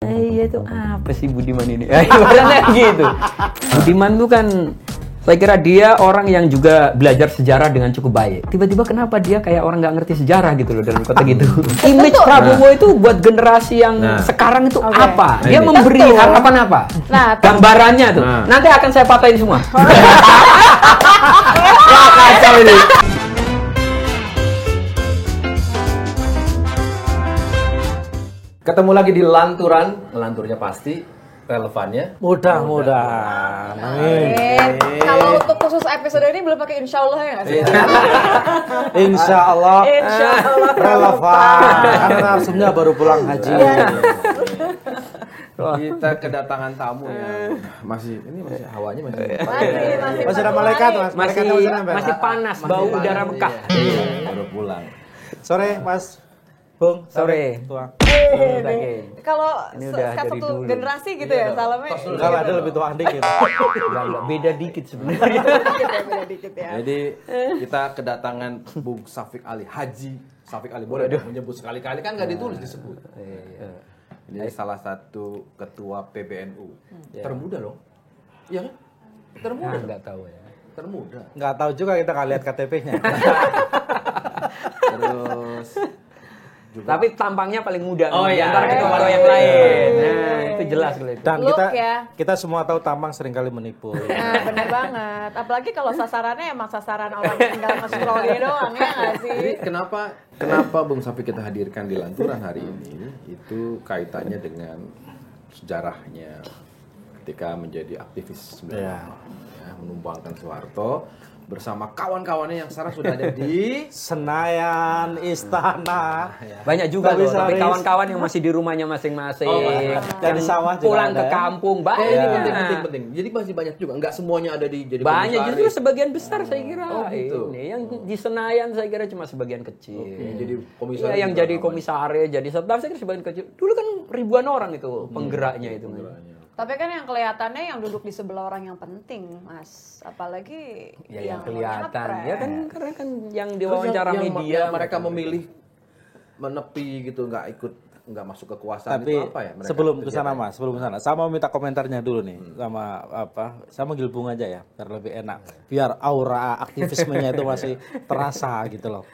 Iya itu apa sih Budiman ini? Ibaratnya gitu. Budiman tuh kan saya kira dia orang yang juga belajar sejarah dengan cukup baik. Tiba-tiba kenapa dia kayak orang nggak ngerti sejarah gitu loh dalam konteks gitu. Image Prabowo itu buat generasi yang sekarang itu apa? Dia memberi harapan apa? Nah, gambarannya tuh. Nanti akan saya patahin semua. Wah, kacau ini. Ketemu lagi di Lanturan, lanturnya pasti, relevannya. Mudah-mudahan. Kalau untuk khusus episode ini belum pakai insya Allah ya nggak sih? Insya Allah Insya Allah relevan. Karena narsumnya baru pulang haji. Kita kedatangan tamu yang masih hawanya Masih ada malaikat, Mas. Malaikatnya Masih panas, bau udara Mekah. baru pulang. Sore, Mas. Bung, Sore. Tuang. Kalau Ini udah dari satu dulu. generasi gitu ya salamnya. Enggak ada lebih tua dikit. Enggak, beda dikit sebenarnya. Beda dikit ya. Jadi kita kedatangan Bung Syafiq Ali, Haji Syafiq Ali. Boleh dong menyebut sekali-kali kan nggak ditulis disebut. Ini salah satu ketua PBNU. Termuda loh. Iya kan? Termuda. Enggak tahu ya. Termuda. Enggak tahu juga kita nggak lihat KTP-nya. Terus juga Tapi tampangnya paling muda Oh, di iya. antara ketua-ketua yang lain. Nah, itu jelas kalau itu. Dan Look kita ya. kita semua tahu tampang seringkali menipu. Nah, bener banget. Apalagi kalau sasarannya emang sasaran orang yang tinggal nge-scroll doang ya nggak sih? Jadi kenapa Bung Syafiq kita hadirkan di Lanturan hari ini itu kaitannya dengan sejarahnya ketika menjadi aktivis 95 ya, menumbangkan Soeharto bersama kawan-kawannya yang sekarang sudah ada di Senayan, Istana. Banyak juga loh, tapi Komisaris. kawan-kawan yang masih di rumahnya masing-masing. Dan di sawah juga pulang ada ke ya? kampung, ini banyak. penting. Jadi masih banyak juga, nggak semuanya ada di jadi Banyak komisaris. justru sebagian besar saya kira. Oh, gitu. Ini yang di Senayan saya kira cuma sebagian kecil. Jadi komisaris Iya, yang juga jadi namanya. komisaris, jadi staff saya kira sebagian kecil. Dulu kan ribuan orang itu penggeraknya itu. Tapi kan yang kelihatannya yang duduk di sebelah orang yang penting, Mas. Apalagi Ya yang yang kelihatan. nyapres. Ya kan karena kan yang Terus diwawancara yang media mereka memilih menepi gitu, nggak masuk kekuasaan Tapi itu apa ya? Mereka sebelum ke kerja sana apa? Mas, sebelum ke sana, saya mau minta komentarnya dulu nih sama apa? Saya manggil Bung aja ya, biar lebih enak. Biar aura aktivismenya itu masih terasa gitu loh.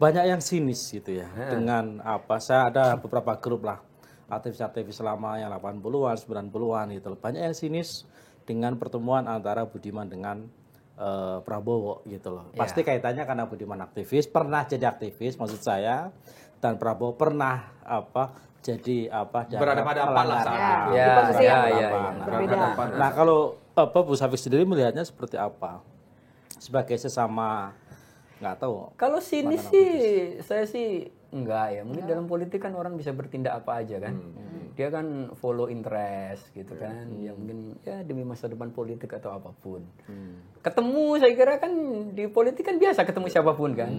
Banyak yang sinis gitu ya dengan apa? Saya ada beberapa grup lah aktivis-aktivis lama yang 80-an, 90-an gitu loh. Banyak yang sinis dengan pertemuan antara Budiman dengan Prabowo gitu loh. Pasti kaitannya karena Budiman aktivis, pernah jadi aktivis maksud saya, dan Prabowo pernah jadi Berada pada apa lah saat itu. Di posisi yang Berada pada apa? Nah kalau Bu Syafiq sendiri melihatnya seperti apa? Sebagai sesama nggak tahu. Kalau sini sih, saya sih enggak ya. Mungkin dalam politik kan orang bisa bertindak apa aja kan. Dia kan follow interest gitu kan. Yang mungkin ya demi masa depan politik atau apapun. Ketemu saya kira kan di politik kan biasa ketemu siapapun kan.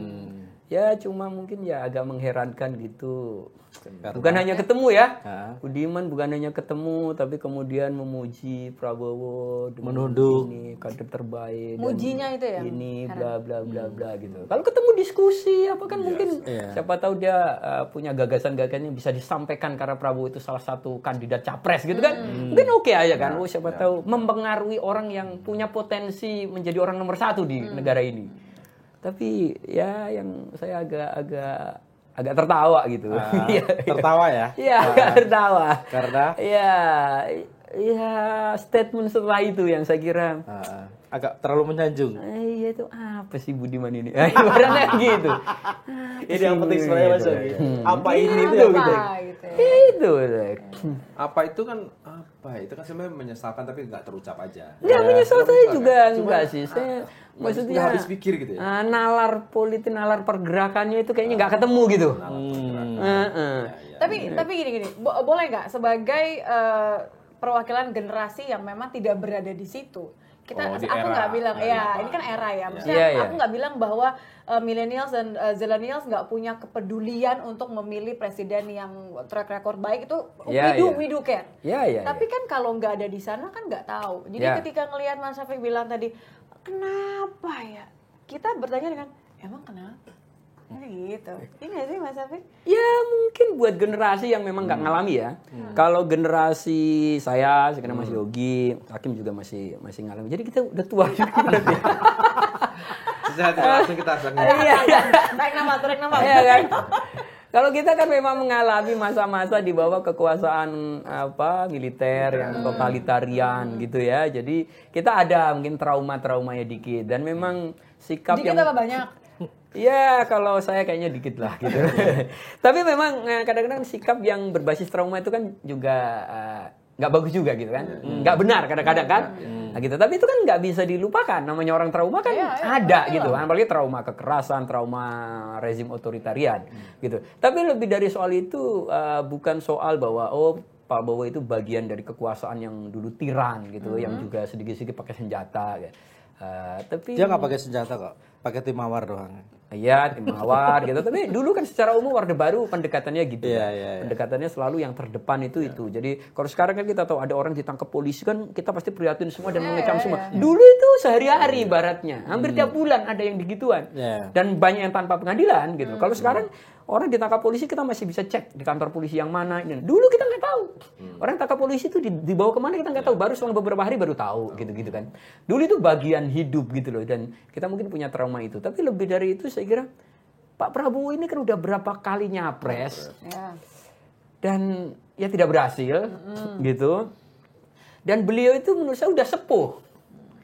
Ya cuma mungkin ya agak mengherankan gitu. Bukan hanya ketemu ya. Budiman bukan hanya ketemu tapi kemudian memuji Prabowo dengan Menuduh. ini kader terbaik. dan Mujinya itu ya? Ini bla bla bla bla gitu. Kalau ketemu diskusi apa kan mungkin siapa tahu dia punya gagasan-gagasan yang bisa disampaikan karena Prabowo itu salah satu kandidat capres gitu kan. Mungkin oke aja kan. Oh siapa tahu mempengaruhi orang yang punya potensi menjadi orang nomor 1 di negara ini. Tapi ya yang saya agak tertawa gitu. Tertawa ya? Iya, agak tertawa. Karena Ya statement setelah itu yang saya kira agak terlalu menyanjung. iya itu apa sih Budiman ini? Ibaratnya gitu. Ini yang penting sebenarnya Mas Yogi. Apa ini itu Apa yang penting? gitu ya. Itu. Apa itu kan apa? Itu kan sebenarnya menyesalkan tapi nggak terucap aja. Nggak menyesal saya juga enggak sih. Saya Nggak maksudnya habis pikir gitu ya. nalar politik, nalar pergerakannya itu kayaknya nggak ketemu gitu. Tapi gini, boleh nggak sebagai perwakilan generasi yang memang tidak berada di situ? Di Aku era nggak bilang, ya 98. ini kan era ya. Maksudnya Iya. aku nggak bilang bahwa millennials dan zillennials nggak punya kepedulian untuk memilih presiden yang track record baik itu. Iya, iya. We do care. Iya. Tapi kan kalau nggak ada di sana kan nggak tahu. Jadi Ya. ketika ngelihat Mas Syafiq bilang tadi, kenapa ya? Kita bertanya dengan, emang kenapa? Gitu. Ini nggak sih Mas Afif? Ya mungkin buat generasi yang memang nggak ngalami ya. Kalau generasi saya, sekarang Mas Yogi, Hakim juga masih ngalami. Jadi kita udah tua juga berarti. Sehat langsung kita akan. Tarik nama. Iya kan? Kalau kita kan memang mengalami masa-masa di bawah kekuasaan militer yang totalitarian gitu ya. Jadi kita ada mungkin traumanya dikit dan memang sikap Dikit apa banyak? Ya kalau saya kayaknya dikit lah gitu. Tapi memang kadang-kadang sikap yang berbasis trauma itu kan juga nggak bagus juga gitu kan, nggak benar kadang-kadang kan. Nah, gitu. Tapi itu kan nggak bisa dilupakan. Namanya orang trauma kan ada gitu kan. Apalagi trauma kekerasan, trauma rezim otoritarian gitu. Tapi lebih dari soal itu bukan soal bahwa Pak Bowo itu bagian dari kekuasaan yang dulu tiran gitu, yang juga sedikit-sedikit pakai senjata. Gitu. Tapi Dia nggak pakai senjata kok, pakai tim mawar doang. Iya, tim mawar gitu. Tapi dulu kan secara umum Orde Baru pendekatannya gitu. Iya. Pendekatannya selalu yang terdepan itu. Jadi kalau sekarang kan kita tahu ada orang ditangkap polisi kan kita pasti prihatin semua dan mengecam semua. Dulu itu sehari-hari baratnya. Hampir tiap bulan ada yang digituan. Dan banyak yang tanpa pengadilan gitu. Kalau sekarang orang ditangkap polisi kita masih bisa cek di kantor polisi yang mana. Dulu kita nggak tahu. Orang tangkap polisi itu dibawa kemana kita nggak tahu. Baru selang beberapa hari baru tahu gitu-gitu kan. Dulu itu bagian hidup gitu loh. Dan kita mungkin punya trauma itu. Tapi lebih dari itu saya kira Pak Prabowo ini kan udah berapa kali nyapres. Dan ya tidak berhasil gitu. Dan beliau itu menurut saya udah sepuh.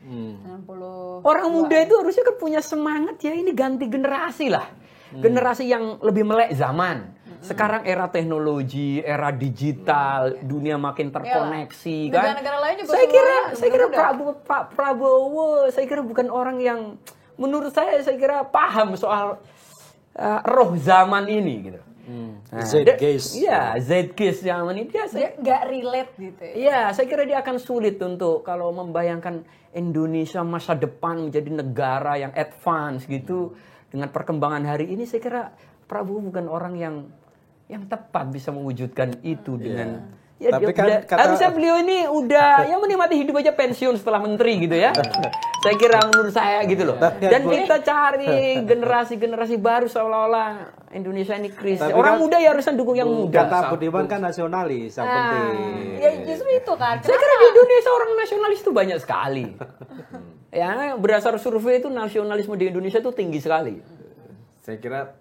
60. Orang muda itu harusnya kan punya semangat ya ini ganti generasi lah. Generasi yang lebih melek zaman. Sekarang era teknologi, era digital, dunia makin terkoneksi kan. Negara-negara lain juga Saya kira Pak Prabowo saya kira bukan orang yang menurut saya kira paham soal roh zaman ini gitu. Zeitgeist. Iya, zeitgeist zaman ini dia nggak relate gitu ya. Iya, saya kira dia akan sulit untuk kalau membayangkan Indonesia masa depan menjadi negara yang advance gitu dengan perkembangan hari ini. Saya kira Prabowo bukan orang yang tepat bisa mewujudkan itu dengan ya, tapi kan harusnya beliau ini udah ya menikmati hidup aja pensiun setelah menteri gitu ya. Saya kira menurut saya gitu loh. Dan kita cari generasi baru seolah-olah Indonesia ini krisis. Tapi Orang kan, muda ya harusnya dukung yang muda. Kata Budiman kan nasionalis, yang penting. Ya justru itu kan. Saya kira di Indonesia orang nasionalis itu banyak sekali. Ya, berdasar survei itu nasionalisme di Indonesia itu tinggi sekali. Saya kira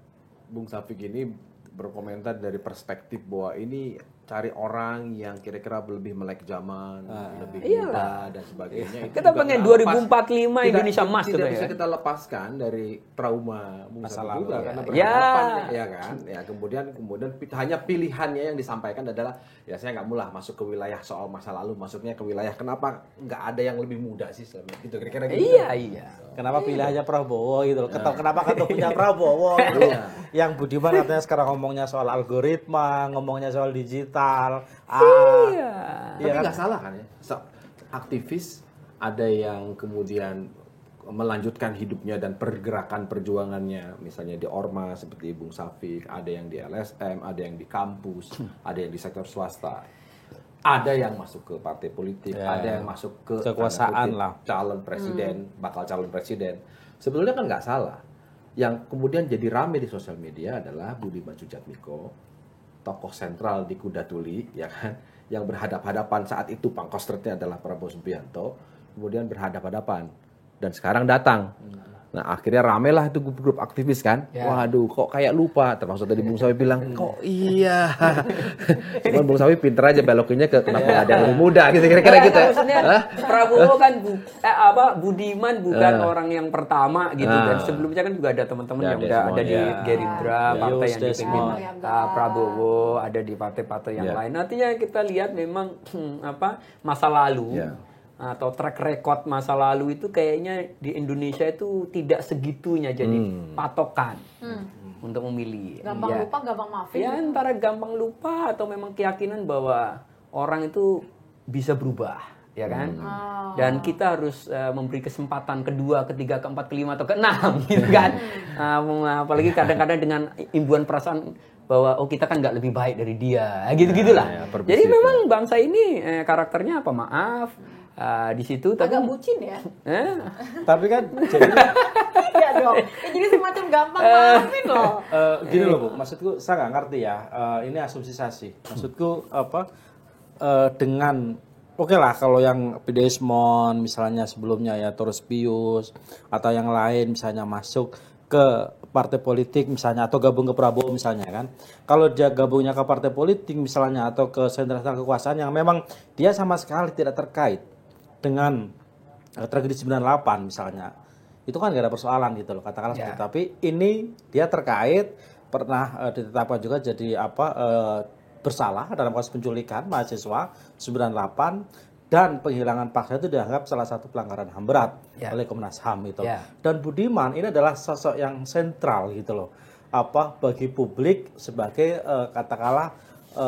Bung Safik ini berkomentar dari perspektif bahwa ini cari orang yang kira-kira lebih melek zaman, lebih muda dan sebagainya. Itu Kita juga pengen nggak 2045 Indonesia emas tidak katanya bisa kan. kita lepaskan dari trauma masa lalu juga karena Ya. berhadapan ya kan. Ya kemudian hanya pilihannya yang disampaikan adalah ya saya nggak mulah masuk ke wilayah soal masa lalu, masuknya ke wilayah kenapa nggak ada yang lebih muda sih selama itu kira-kira gitu. Iya. Kenapa pilihannya Prabowo gitu loh. Kenapa punya Prabowo gitu. Yang Budiman katanya sekarang ngomongnya soal algoritma, ngomongnya soal digital. Tapi nggak salah kan ya. Aktivis ada yang kemudian melanjutkan hidupnya dan pergerakan perjuangannya misalnya di Ormas seperti Bung Safik, ada yang di LSM, ada yang di kampus, ada yang di sektor swasta. Ada yang masuk ke partai politik, ada yang masuk ke kekuasaan lah, calon presiden, bakal calon presiden. Sebetulnya kan nggak salah. Yang kemudian jadi rame di sosial media adalah Budiman Sujatmiko, tokoh sentral di Kuda Tuli, ya kan, yang berhadap-hadapan saat itu pangkostratnya adalah Prabowo Subianto, kemudian berhadap-hadapan dan sekarang datang. Nah akhirnya ramelah itu grup aktivis kan. Waduh kok kayak lupa. Termasuk tadi Bung Sawi bilang kok iya. Cuman Bung Sawi pinter aja belokinnya ke kenapa nggak ada yang lebih muda gitu kira-kira gitu. Maksudnya Prabowo kan Budiman bukan orang yang pertama gitu dan sebelumnya kan juga ada teman-teman yang udah ada di Gerindra, partai yang dipimpin Prabowo, ada di partai-partai yang lain. Artinya kita lihat memang masa lalu atau track record masa lalu itu kayaknya di Indonesia itu tidak segitunya jadi patokan untuk memilih. Gampang lupa, gampang maafin. Ya antara gampang lupa atau memang keyakinan bahwa orang itu bisa berubah, ya kan? Dan kita harus memberi kesempatan kedua, ketiga, keempat, kelima atau keenam, gitu kan? Apalagi kadang-kadang dengan imbuhan perasaan bahwa kita kan nggak lebih baik dari dia, gitu-gitulah. Jadi memang bangsa ini karakternya apa? Maaf. di situ tapi Agak bucin ya. Tapi kan jadi Iya dong. Ya, jadi semacam gampang maafin loh. gini loh Bu, maksudku saya nggak ngerti ya. Ini asumsi saya sih. Maksudku apa? Dengan oke lah kalau yang Desmond misalnya sebelumnya ya Torus Pius atau yang lain misalnya masuk ke partai politik misalnya atau gabung ke Prabowo misalnya kan. Kalau dia gabungnya ke partai politik misalnya atau ke sentra-sentra kekuasaan yang memang dia sama sekali tidak terkait dengan tragedi 98 misalnya. Itu kan gak ada persoalan gitu loh katakanlah seperti itu. Tapi ini dia terkait pernah ditetapkan juga jadi bersalah dalam kasus penculikan mahasiswa 98 dan penghilangan paksa itu dianggap salah satu pelanggaran HAM berat oleh Komnas HAM itu. Dan Budiman ini adalah sosok yang sentral gitu loh. Bagi publik sebagai katakanlah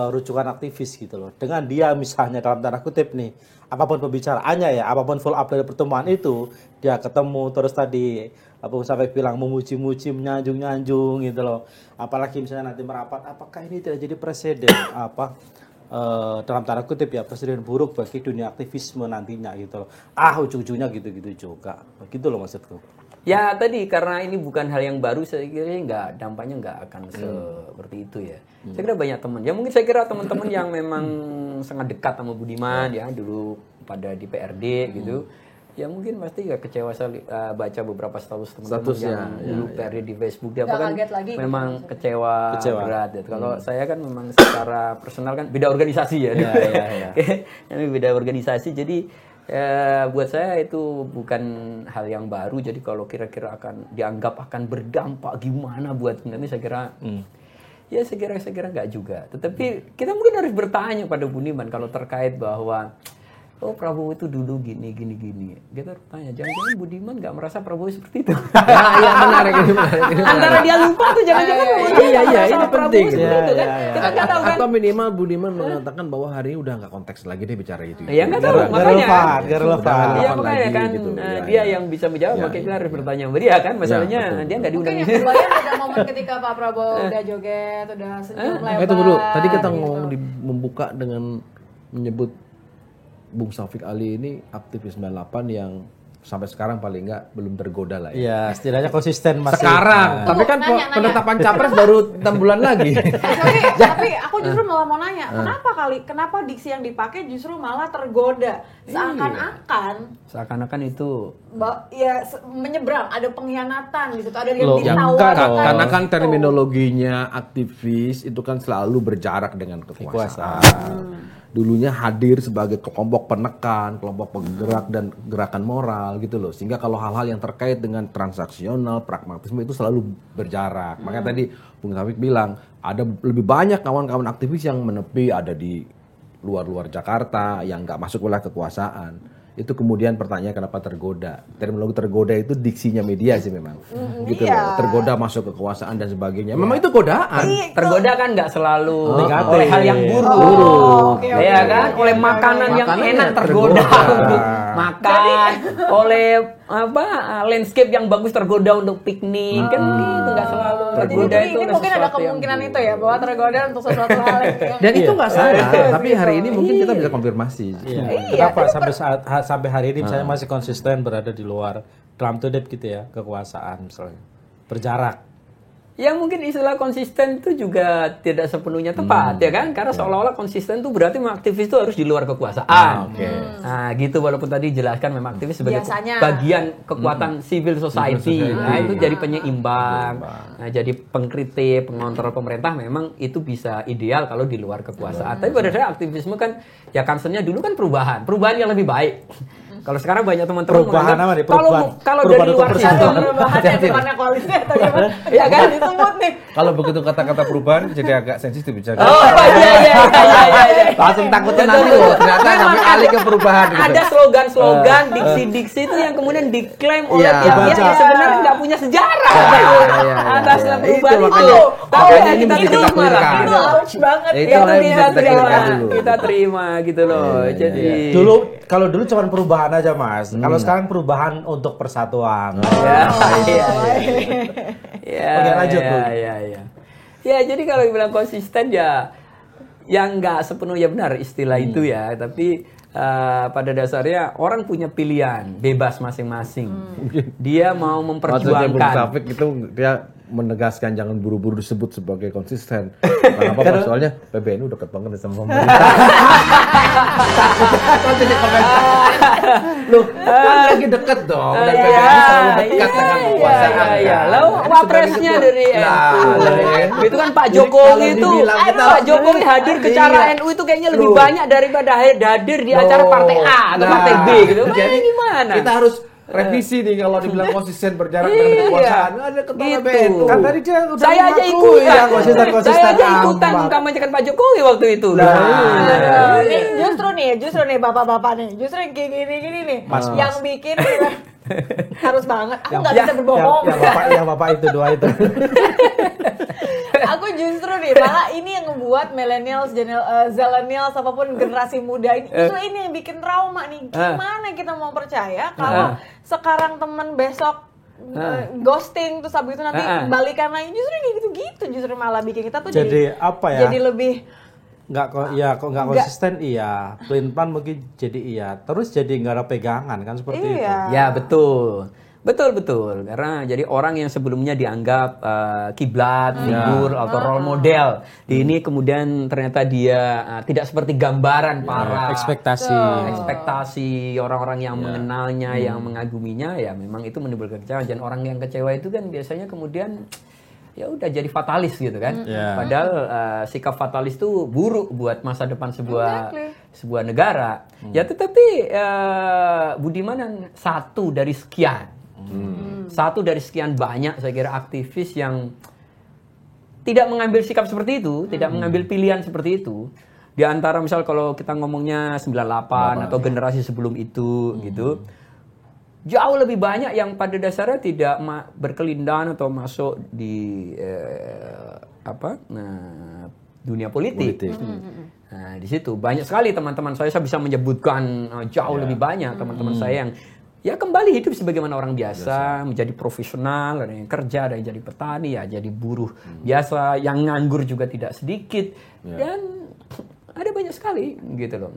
rujukan aktivis gitu loh. Dengan dia misalnya dalam tanda kutip nih, apapun pembicaraannya ya, apapun follow up dari pertemuan itu, dia ketemu terus tadi sampai bilang memuji-muji, menyanjung-nyanjung gitu loh. Apalagi misalnya nanti merapat, apakah ini tidak jadi presiden dalam tanda kutip ya presiden buruk bagi dunia aktivisme nantinya gitu loh. Ujung-ujungnya gitu-gitu juga. Gitu loh maksudku. Ya tadi karena ini bukan hal yang baru saya kira dampaknya nggak akan seperti itu ya. Saya kira banyak teman. Ya mungkin saya kira teman-teman yang memang sangat dekat sama Budiman ya dulu pada di PRD gitu. Ya mungkin pasti ya kecewa saya baca beberapa status teman-teman yang dulu PRD di Facebook dia kan memang kecewa berat. Kalau saya kan memang secara personal kan beda organisasi ya. Beda organisasi jadi buat saya itu bukan hal yang baru. Jadi kalau kira-kira akan dianggap akan berdampak gimana buat nanti saya kira ya saya kira nggak juga. Tetapi kita mungkin harus bertanya pada Budiman kalau terkait bahwa Prabowo itu dulu gini. Kita tanya, jangan-jangan Budiman nggak merasa Prabowo seperti itu? Iya menarik ini. Antara dia lupa tuh jangan-jangan ini penting. Itu kan kita nggak tahu kan. Atau minimal Budiman mengatakan bahwa hari ini udah nggak konteks lagi deh bicara itu. Ya nggak tahu makanya. Gak relevan. Iya makanya kan dia yang bisa menjawab, makanya kita harus bertanya sama dia kan. Masalahnya dia nggak diundang. Mungkin yang kebayang ada momen ketika Pak Prabowo udah joget, udah senyum lebar. Tunggu dulu. Tadi kita ngomong membuka dengan menyebut Bung Taufik Ali ini aktivis 98 yang sampai sekarang paling enggak belum tergoda lah ya. Iya, setidaknya konsisten masih. Sekarang, tapi kan penetapan capres baru 6 bulan lagi. Tapi aku justru malah mau nanya, kenapa diksi yang dipakai justru malah tergoda? Seakan-akan itu menyeberang, ada pengkhianatan gitu, ada yang ditawarkan. Karena kan terminologinya aktivis itu kan selalu berjarak dengan kekuasaan. Dulunya hadir sebagai kelompok penekan, kelompok penggerak dan gerakan moral gitu loh. Sehingga kalau hal-hal yang terkait dengan transaksional, pragmatisme itu selalu berjarak. Makanya tadi Bung Taufik bilang ada lebih banyak kawan-kawan aktivis yang menepi, ada di luar-luar Jakarta yang nggak masuk wilayah kekuasaan. Itu kemudian pertanyaan kenapa tergoda. Terminologi tergoda itu diksinya media sih memang. Gitu loh. Tergoda masuk kekuasaan dan sebagainya. Memang itu godaan. Tergoda kan nggak selalu oleh hal yang buruk. Ya kan? Oleh makanan yang enak tergoda untuk makan. Oleh landscape yang bagus tergoda untuk piknik. Kan itu nggak selalu tergoda. Jadi ini mungkin ada kemungkinan itu ya bahwa tergoda untuk sesuatu hal yang dan itu nggak salah. Tapi hari ini mungkin kita bisa konfirmasi. Kenapa sampai hari ini misalnya masih konsisten berada di luar dalam tudep gitu ya kekuasaan misalnya berjarak. Ya mungkin istilah konsisten itu juga tidak sepenuhnya tepat ya kan, karena seolah-olah konsisten itu berarti memang aktivis itu harus di luar kekuasaan. Nah gitu, walaupun tadi jelaskan memang aktivis sebagai bagian kekuatan civil society. Nah itu jadi penyeimbang, nah jadi pengkritik, pengontrol pemerintah memang itu bisa ideal kalau di luar kekuasaan. Tapi pada dasarnya aktivisme kan ya concernnya dulu kan perubahan yang lebih baik. Kalau sekarang banyak teman-teman perubahan apa nih? Kalau dari luar sistem perubahan yang depannya koalisi atau gimana? Ya kan disebut nih. Kalau begitu kata-kata perubahan jadi agak sensitif bicara. Iya. Langsung takutnya nanti ternyata sampai alih ke perubahan gitu. Ada slogan-slogan, diksi-diksi itu yang kemudian diklaim oleh pihak-pihak yang sebenarnya nggak punya sejarah atas perubahan itu. Tapi ya kita terima lah. Itu ouch banget. Kita terima gitu loh. Jadi kalau dulu cuma perubahan aja Mas. Kalau sekarang perubahan untuk persatuan. Ya, jadi kalau dibilang konsisten ya yang nggak sepenuhnya benar istilah itu ya, tapi pada dasarnya orang punya pilihan bebas masing-masing. Dia mau Maksudnya Bung memperjuangkan. Taufik itu dia menegaskan jangan buru-buru disebut sebagai konsisten. Kenapa? Pak? Soalnya PBNU dekat banget sama pemerintah. Loh, kan lagi deket dong. Dan PBNU selalu dekat dengan kekuasaan. Iya. kan. Lalu Kan wapresnya sebagai dari ketua. NU. Itu kan Pak Jadi Jokowi kalau itu, dibilang kita- Pak Jokowi hadir ke cara Iya. NU itu kayaknya lebih Loh. banyak daripada hadir di acara partai A atau partai B gitu. Jadi Gimana? kita harus revisi nih kalau dibilang konsisten berjarak Iya. dengan kekuasaan. Ada ketua Gitu. PBNU. Kan tadi dia udah Saya aja mengakui ikutan. ya, konsisten Saya aja ikutan amat. mengkampanyekan Pak Jokowi waktu itu. Justru nih bapak-bapak nih, justru yang kayak gini nih, yang bikin harus banget. Aku nggak bisa berbohong. Yang bapak itu dua itu. Aku justru nih malah ini yang membuat millennials, zillennials apapun generasi muda ini, justru ini yang bikin trauma nih. Gimana kita mau percaya kalau sekarang temen besok ghosting terus habis itu nanti balikan lagi, justru ini gitu-gitu justru malah bikin kita tuh Jadi apa ya? Jadi lebih Kok nggak konsisten iya, pelin-pelan mungkin jadi iya, terus jadi nggak ada pegangan kan seperti itu. Ya betul. Betul. Karena jadi orang yang sebelumnya dianggap kiblat, figur atau role model, ini kemudian ternyata dia tidak seperti gambaran para ekspektasi orang-orang yang mengenalnya, yang mengaguminya, ya memang itu menimbulkan kecewaan. Dan orang yang kecewa itu kan biasanya kemudian ya udah jadi fatalis gitu kan. Padahal sikap fatalis itu buruk buat masa depan sebuah negara. Ya tetapi Budiman satu dari sekian. Satu dari sekian banyak saya kira aktivis yang tidak mengambil sikap seperti itu, tidak mengambil pilihan seperti itu. Di antara misal kalau kita ngomongnya 98 atau generasi sebelum itu gitu. Jauh lebih banyak yang pada dasarnya tidak berkelindahan atau masuk di dunia politik. Nah, di situ banyak sekali teman-teman saya bisa menyebutkan jauh lebih banyak teman-teman saya yang ya kembali hidup sebagaimana orang biasa, menjadi profesional, ada yang kerja, ada yang jadi petani, ya jadi buruh biasa, yang nganggur juga tidak sedikit, dan ada banyak sekali gitu loh.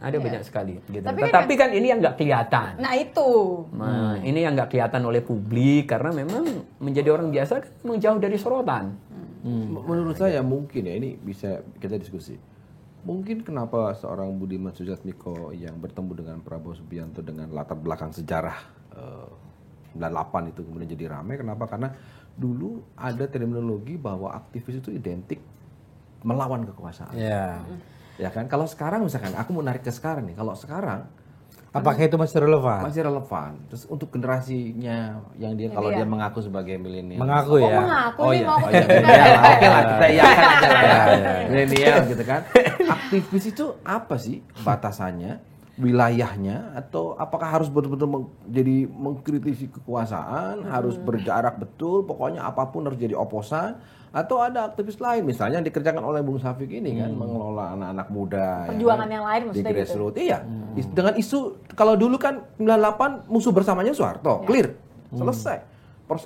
Ada banyak sekali gitu. Tetapi kan ini yang nggak kelihatan. Nah itu. Nah, ini yang nggak kelihatan oleh publik karena memang menjadi orang biasa kan memang jauh dari sorotan. Menurut saya mungkin ya, ini bisa kita diskusi. Mungkin kenapa seorang Budiman Sujatmiko yang bertemu dengan Prabowo Subianto dengan latar belakang sejarah 98 itu kemudian jadi ramai. Kenapa? Karena dulu ada terminologi bahwa aktivis itu identik melawan kekuasaan. Ya kan? Kalau sekarang misalkan aku mau narik ke sekarang nih. Kalau sekarang apakah itu masih relevan? Masih relevan. Terus untuk generasinya yang dia kalau dia mengaku sebagai milenial. Mengaku ya. Mengaku Oh nih iya, mau. Oke lah kita iyakan aja lah ya. Milenial gitu kan. Aktivis itu apa sih batasannya, wilayahnya, atau apakah harus betul-betul jadi mengkritisi kekuasaan, harus berjarak betul, pokoknya apapun harus jadi oposan, atau ada aktivis lain misalnya yang dikerjakan oleh Bung Safik ini kan, mengelola anak-anak muda Perjuangan ya, yang lain di maksudnya gitu. grassroots. Iya. Dengan isu kalau dulu kan 98 musuh bersamanya Soeharto, clear. Selesai.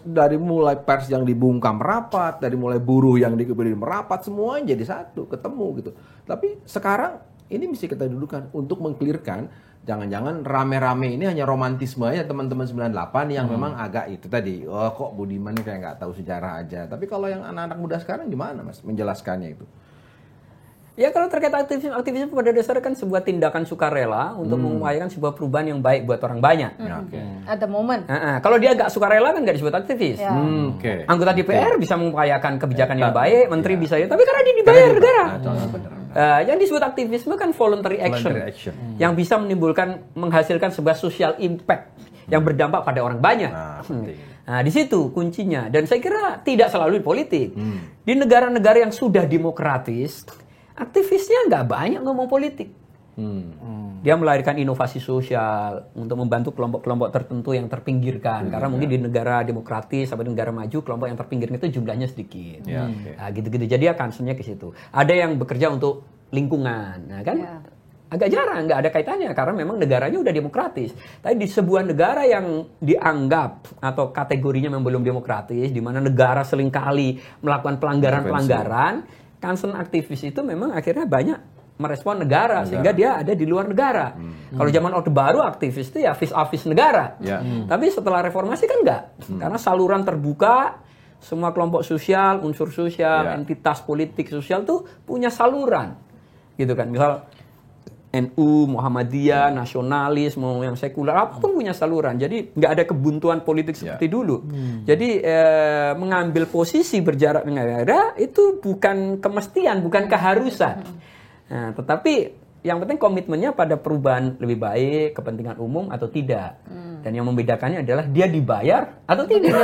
Dari mulai pers yang dibungkam merapat, dari mulai buruh yang dikebiri merapat, semuanya jadi satu, ketemu gitu. Tapi sekarang ini mesti kita dudukan untuk mengklirkan, jangan-jangan rame-rame ini hanya romantisme aja teman-teman 98 yang memang agak itu tadi, oh kok Budiman ini kayak nggak tahu sejarah aja. Tapi kalau yang anak-anak muda sekarang gimana Mas menjelaskannya itu? Ya kalau terkait aktivisme pada dasarnya kan sebuah tindakan sukarela untuk mengupayakan sebuah perubahan yang baik buat orang banyak. At the moment. Kalau dia agak sukarela kan nggak disebut aktivis. Anggota DPR bisa mengupayakan kebijakan yang baik, menteri bisa ya, tapi karena dia dibayar negara. Yang disebut aktivisme kan voluntary action. Yang bisa menghasilkan sebuah social impact yang berdampak pada orang banyak. Nah, di situ kuncinya. Dan saya kira tidak selalu di politik. Di negara-negara yang sudah demokratis, aktivisnya nggak banyak ngomong politik. Dia melahirkan inovasi sosial untuk membantu kelompok-kelompok tertentu yang terpinggirkan. Karena mungkin di negara demokratis atau di negara maju, kelompok yang terpinggirkan itu jumlahnya sedikit. Nah, gitu-gitu. Jadi ya concernnya ke situ. Ada yang bekerja untuk lingkungan, nah kan? Agak jarang, nggak ada kaitannya karena memang negaranya udah demokratis. Tapi di sebuah negara yang dianggap atau kategorinya memang belum demokratis, di mana negara seringkali melakukan pelanggaran-pelanggaran, concern aktivis itu memang akhirnya banyak merespon negara sehingga dia ada di luar negara. Kalau zaman Orde Baru aktivis itu ya vis-a-vis negara. Tapi setelah reformasi kan enggak. Karena saluran terbuka, semua kelompok sosial, unsur sosial, entitas politik sosial tuh punya saluran. Gitu kan. Misal NU, Muhammadiyah, nasionalis, mau yang sekuler, apapun punya saluran. Jadi nggak ada kebuntuan politik seperti dulu. Jadi mengambil posisi berjarak dengan negara itu bukan kemestian, bukan keharusan. Nah, tetapi yang penting komitmennya pada perubahan lebih baik, kepentingan umum atau tidak. Dan yang membedakannya adalah dia dibayar atau tidak.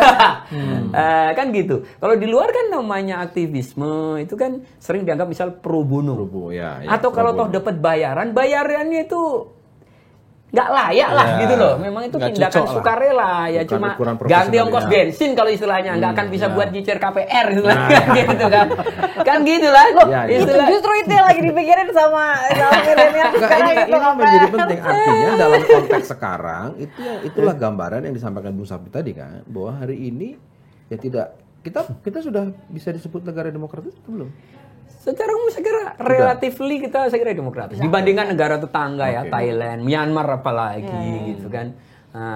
Kan gitu. Kalau di luar kan namanya aktivisme itu kan sering dianggap misal pro bono. Atau kalau toh dapat bayarannya itu nggak layak lah gitu loh. Memang itu tindakan sukarela ya, cuma ganti ongkos bensin kalau istilahnya, nggak akan bisa buat nyicir KPR gitu kan. Kan gitu lah. Itu justru itu yang lagi dipikirin sama milenial sekarang itu ini menjadi penting. Artinya dalam konteks sekarang itulah gambaran yang disampaikan Bung Sapi tadi kan, bahwa hari ini ya tidak kita sudah bisa disebut negara demokratis atau belum? Secara umum saya kira relatively kita saya kira demokratis dibandingkan negara tetangga ya, Thailand, Myanmar apalagi gitu kan,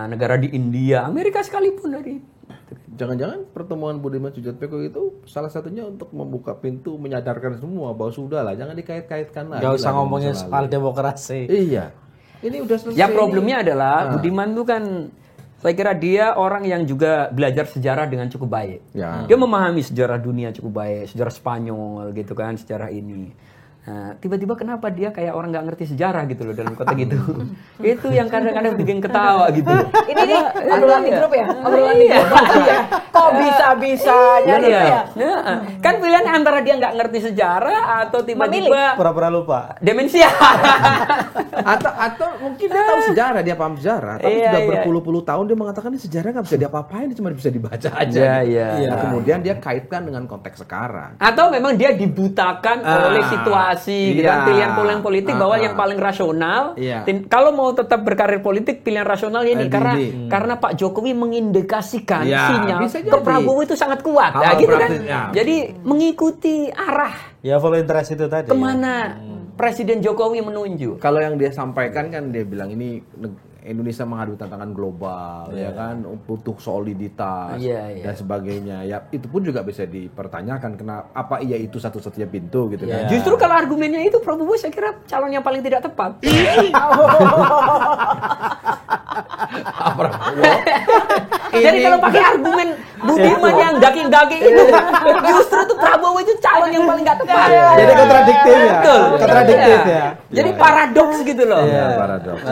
negara di India, Amerika sekalipun dari. Jangan-jangan pertemuan Budiman Sujatmiko itu salah satunya untuk membuka pintu, menyadarkan semua bahwa sudah lah, jangan dikait-kaitkan lagi. Gak usah ngomongin soal demokrasi. Iya, ini udah selesai. Ya problemnya adalah Budiman itu kan saya kira dia orang yang juga belajar sejarah dengan cukup baik. Dia memahami sejarah dunia cukup baik, sejarah Spanyol gitu kan, sejarah ini. Nah, tiba-tiba kenapa dia kayak orang nggak ngerti sejarah gitu loh dalam konteks gitu. Itu yang kadang-kadang bikin ketawa gitu. Ini nih obrolan di grup ya? Obrolan di grup. Kok bisa-bisanya gitu ya? Kan pilihan antara dia nggak ngerti sejarah atau tiba-tiba pura-pura lupa. Demensia. atau mungkin dia tahu sejarah, dia paham sejarah, tapi sudah berpuluh-puluh tahun dia mengatakan ini sejarah nggak bisa diapa-apain, cuma bisa dibaca aja. Nah, kemudian dia kaitkan dengan konteks sekarang. Atau memang dia dibutakan oleh situasi. Gitu kan, pilihan politik bahwa yang paling rasional kalau mau tetap berkarir politik pilihan rasional ini karena Pak Jokowi mengindikasikan sinyal ke Prabowo itu sangat kuat gitu kan. Jadi mengikuti arah follow interest itu tadi kemana Presiden Jokowi menunjuk. Kalau yang dia sampaikan kan dia bilang ini Indonesia menghadapi tantangan global, ya kan, butuh soliditas dan sebagainya. Ya itu pun juga bisa dipertanyakan kenapa apa iya itu satu-satunya pintu gitu kan. Justru kalau argumennya itu Prabowo saya kira calon yang paling tidak tepat. Jadi kalau pakai argumen Budiman yang daging-daging itu, justru itu Prabowo itu calon yang paling nggak tepat. Jadi kontradiktif ya. Kontradiktif ya. Jadi paradoks gitu loh. Paradoks.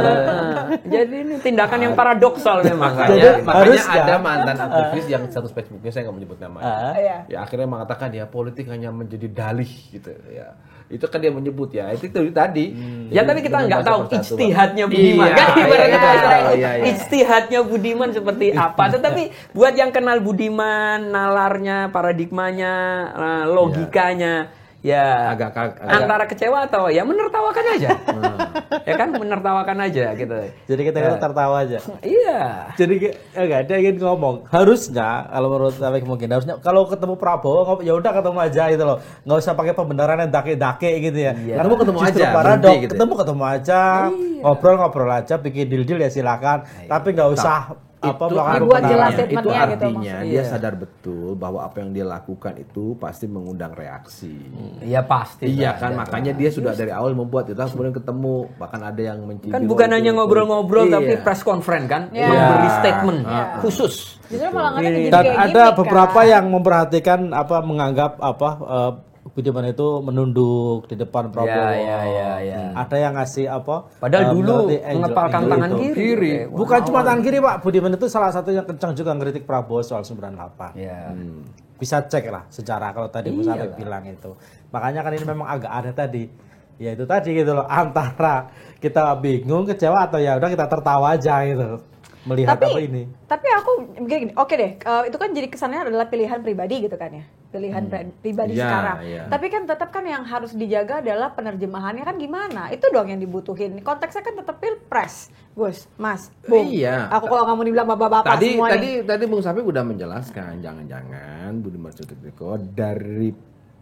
Jadi ini tindakan yang paradoksal memang. Makanya ada mantan aktivis yang status Facebooknya saya nggak menyebut namanya. Ya akhirnya mengatakan ya politik hanya menjadi dalih gitu ya. Itu kan dia menyebut ya. Itu tadi. Ya tapi kita nggak tahu ijtihadnya Budiman. Kan ibaratnya ijtihadnya Budiman seperti apa. Tetapi buat yang kenal Budiman, nalarnya, paradigmanya, logikanya, ya agak antara kecewa atau ya menertawakan aja. Ya kan menertawakan aja gitu. Jadi kita tertawa aja. Iya. Jadi enggak ada yang ngomong. Harusnya kalau menurut saya mungkin harusnya kalau ketemu Prabowo ya udah ketemu aja gitu loh. Enggak usah pakai pembenaran yang dake-dake gitu ya. Karena ketemu aja. Paradok, gitu. Ketemu aja, ngobrol-ngobrol aja, bikin deal-deal ya silakan. Tapi enggak usah dibuat jelas statementnya gitu. Itu artinya gitu, dia sadar betul bahwa apa yang dia lakukan itu pasti mengundang reaksi. Iya pasti. Iya kan, makanya dia sudah dari awal membuat itu, kemudian ketemu, bahkan ada yang mencibir. Kan bukan hanya ngobrol-ngobrol tapi press conference kan, memberi statement khusus. Justru malah dan ada beberapa yang memperhatikan menganggap Budiman itu menunduk di depan Prabowo. Ada yang ngasih padahal dulu mengepalkan tangan kiri. Bukan cuma tangan kiri Pak. Budiman itu salah satu yang kencang juga ngeritik Prabowo soal 98. Bisa cek lah sejarah kalau tadi Bu Saleh bilang itu. Makanya kan ini memang agak ada tadi. Ya itu tadi gitu loh, antara kita bingung, kecewa atau ya udah kita tertawa aja gitu. Melihat ini. Tapi aku begini, oke deh, itu kan jadi kesannya adalah pilihan pribadi gitu kan ya, pilihan pribadi sekarang. Tapi kan tetap kan yang harus dijaga adalah penerjemahannya kan gimana, itu doang yang dibutuhin. Konteksnya kan tetap pilpres, Gus, Mas, Bung. Aku kalau nggak mau dibilang bapak-bapak semua tadi Bung Sapi udah menjelaskan, jangan-jangan Budiman Sujatmiko dari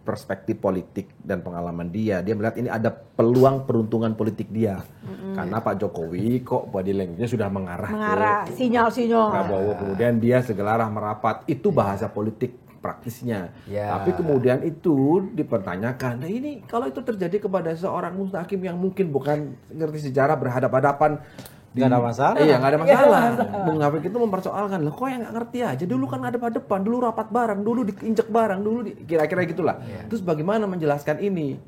perspektif politik dan pengalaman dia melihat ini ada peluang peruntungan politik dia. Karena Pak Jokowi kok body language-nya sudah mengarah ke sinyal-sinyal. Prabowo, kemudian dia segera merapat. Itu bahasa politik praktisnya. Tapi kemudian itu dipertanyakan. Nah ini kalau itu terjadi kepada seorang mustahkim yang mungkin bukan ngerti sejarah berhadapan-hadapan, nggak ada masalah. Iya, nggak ada masalah. Bung Hafik itu mempersoalkan, loh kok yang nggak ngerti aja, dulu kan ada depan, dulu rapat bareng, dulu diinjek bareng, kira-kira gitulah. Terus bagaimana menjelaskan ini?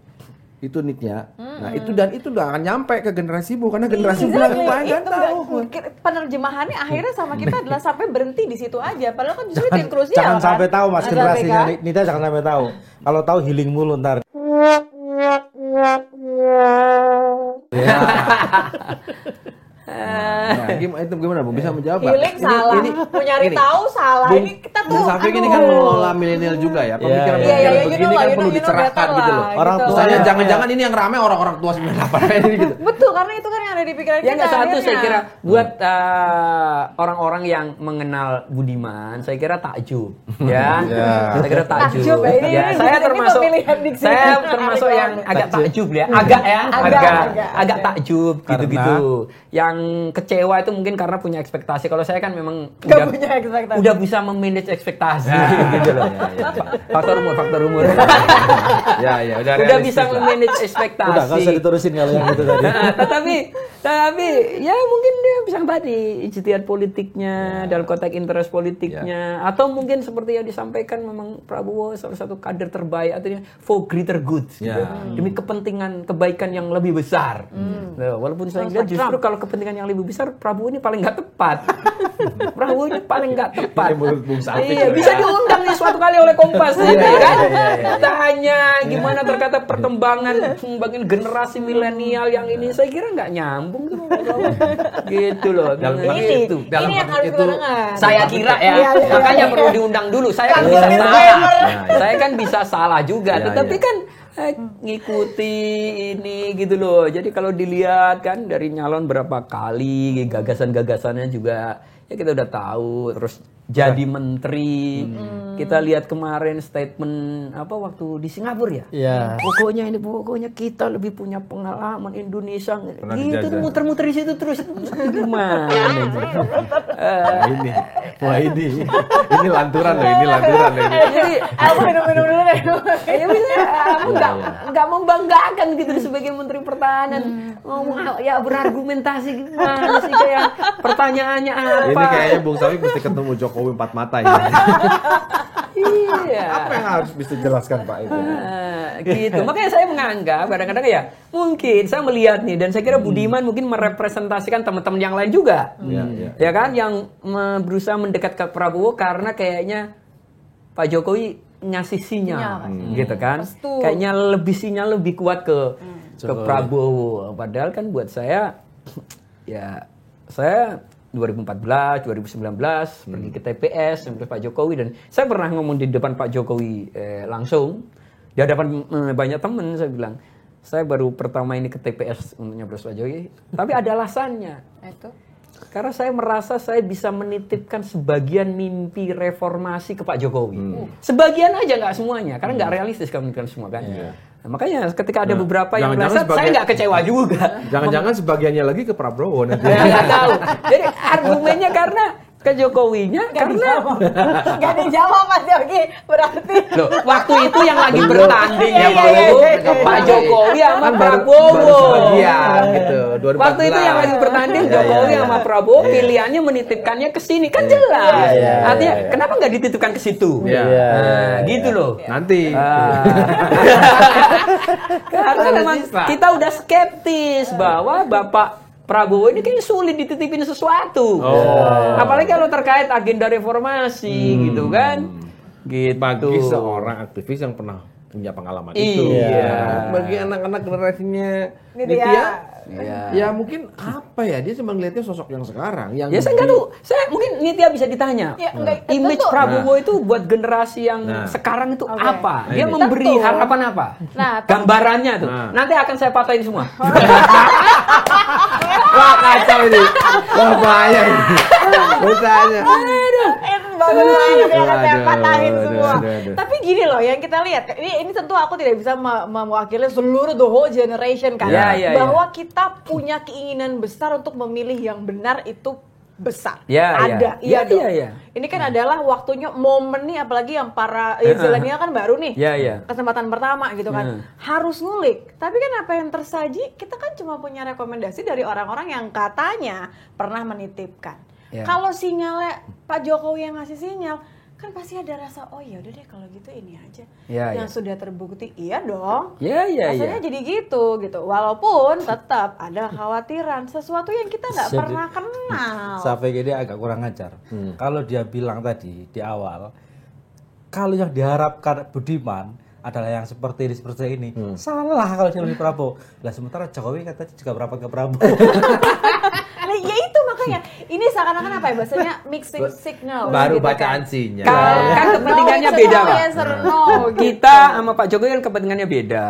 Itu nitnya. Nah itu udah akan nyampe ke generasi Bu, karena generasi Bu yang lain kan tahu. Penerjemahannya akhirnya sama kita adalah sampai berhenti di situ aja. Padahal kan justru itu yang krusial. Jangan kan? sampai tahu Mas generasinya Nita, jangan sampai tahu. Kalau tahu healing mulu ntar. Nah, itu gimana Bu? Bisa menjawab nggak? Healing salah, mau nyari tahu salah. Bung, Ini kita tuh. Bung Hafik ini kan mengelola milenial juga ya. Pemikiran-pemikiran begini kan perlu dicerahkan gitu loh. Orang Misalnya jangan-jangan ini yang rame orang-orang tua 98 ini gitu. Betul, karena itu kan yang ada di pikiran Ya kita. nggak satu akhirnya. saya kira buat orang-orang yang mengenal Budiman, saya kira takjub, ya. Saya kira takjub. Takjub, ya, ini Saya termasuk pemilihan diksi. yang agak takjub ya, agak takjub gitu-gitu. Yang kecewa itu mungkin karena punya ekspektasi. Kalau saya kan memang udah bisa memanage ekspektasi gitu loh. Faktor umur. Ya, udah bisa memanage ekspektasi. Udah, nggak usah diterusin kalau yang itu tadi. Tapi ya mungkin dia bisa tadi ijtihad politiknya dalam konteks interest politiknya atau mungkin seperti yang disampaikan memang Prabowo salah satu kader terbaik artinya for greater good gitu. Demi kepentingan kebaikan yang lebih besar. Walaupun saya lihat justru kalau kepentingan yang lebih besar Prabowo ini paling nggak tepat. Prabowo ini paling nggak tepat. Iya, bisa diundang nih suatu kali oleh Kompas kan. Tanya gimana terkait perkembangan generasi milenial yang ini saya kira nggak nyambung gitu loh. Ini yang harus kita dengar. Saya kira ya, makanya perlu diundang dulu. Saya kan bisa salah. Saya kan bisa salah juga, tetapi kan ngikuti ini gitu loh. Jadi kalau dilihat kan dari nyalon berapa kali, gagasan-gagasannya juga ya kita udah tahu. Terus jadi menteri. Kita lihat kemarin statement waktu di Singapura ya. Iya. Pokoknya kita lebih punya pengalaman Indonesia. Gitu tuh muter-muter di situ terus. Gimana ini lanturan loh, ini. Jadi, aku minum dulu deh. Ya bisa, nggak membanggakan gitu sebagai Menteri Pertahanan. Ngomong ya berargumentasi gimana sih kayak pertanyaannya apa? Ini kayaknya Bung Hafik mesti ketemu Jokowi 4 mata ya. Iya. Apa yang harus bisa jelaskan Pak itu? Gitu. Makanya saya menganggap kadang-kadang ya mungkin saya melihat nih dan saya kira Budiman mungkin merepresentasikan teman-teman yang lain juga. Ya kan yang berusaha mendekat ke Prabowo karena kayaknya Pak Jokowi ngasih sinyal gitu kan. Kayaknya sinyal lebih kuat ke Prabowo. Padahal kan buat saya ya saya 2014, 2019 pergi ke TPS sama Pak Jokowi dan saya pernah ngomong di depan Pak Jokowi langsung di hadapan banyak teman saya bilang saya baru pertama ini ke TPS untuk nyoblos Pak Jokowi tapi ada alasannya Itu. karena saya merasa saya bisa menitipkan sebagian mimpi reformasi ke Pak Jokowi sebagian aja nggak semuanya karena nggak realistis kalau menitipkan semua kan. Nah, makanya ketika ada beberapa yang meleset, saya nggak kecewa juga. Jangan-jangan sebagiannya lagi ke Prabowo nanti. Ya, nggak tahu. Jadi argumennya karena ke Jokowinya karena Gak dijawab Mas Yogi berarti. loh, waktu itu yang lagi bertanding ya Pak Jokowi sama Prabowo. Gitu. 2014. Waktu itu yang lagi bertanding Jokowi sama Prabowo, pilihannya menitipkannya ke sini kan jelas. Artinya kenapa nggak dititipkan ke situ? Gitu loh. Nanti. Karena memang kita udah skeptis bahwa Bapak Prabowo ini kayaknya sulit dititipin sesuatu. Apalagi kalau terkait agenda reformasi gitu kan. Gitu. Bagi seorang aktivis yang pernah punya pengalaman itu. Bagi anak-anak generasinya Nitya, ya mungkin apa ya, dia cuma ngeliatnya sosok yang sekarang. Yang saya nggak tahu. Saya mungkin Nitya bisa ditanya. Image Prabowo itu buat generasi yang sekarang itu apa? Dia memberi harapan apa? Gambarannya tuh. Nanti akan saya patahin semua. Wah kacau ini. Wah bahaya ini. Bertanya. bagus banget ya kan, saya Aduh, patahin semua. aduh. Tapi gini loh, yang kita lihat, ini tentu aku tidak bisa mewakili seluruh the whole generation kan, bahwa kita punya keinginan besar untuk memilih yang benar itu besar. Ada, iya dong. Ini kan adalah waktunya, momen nih, apalagi yang para zilenial kan baru nih, kesempatan pertama gitu kan, harus ngulik. Tapi kan apa yang tersaji, kita kan cuma punya rekomendasi dari orang-orang yang katanya pernah menitipkan. Kalau sinyalnya Pak Jokowi yang ngasih sinyal, kan pasti ada rasa, oh ya udah deh kalau gitu ini aja yang sudah terbukti. Iya dong, rasanya jadi gitu. Walaupun tetap ada kekhawatiran sesuatu yang kita nggak pernah kenal. Sampai gini agak kurang ajar. Kalau dia bilang tadi di awal, kalau yang diharapkan Budiman adalah yang seperti ini, salah kalau dia milih Prabowo. Lah sementara Jokowi katanya juga berapa ke Prabowo. Ya itu makanya ini seakan-akan apa ya bahasanya, mixing signal Baru gitu bacaan kan. sinyal. Kan kepentingannya beda, Pak. Gitu. Kita sama Pak Jokowi kan kepentingannya beda.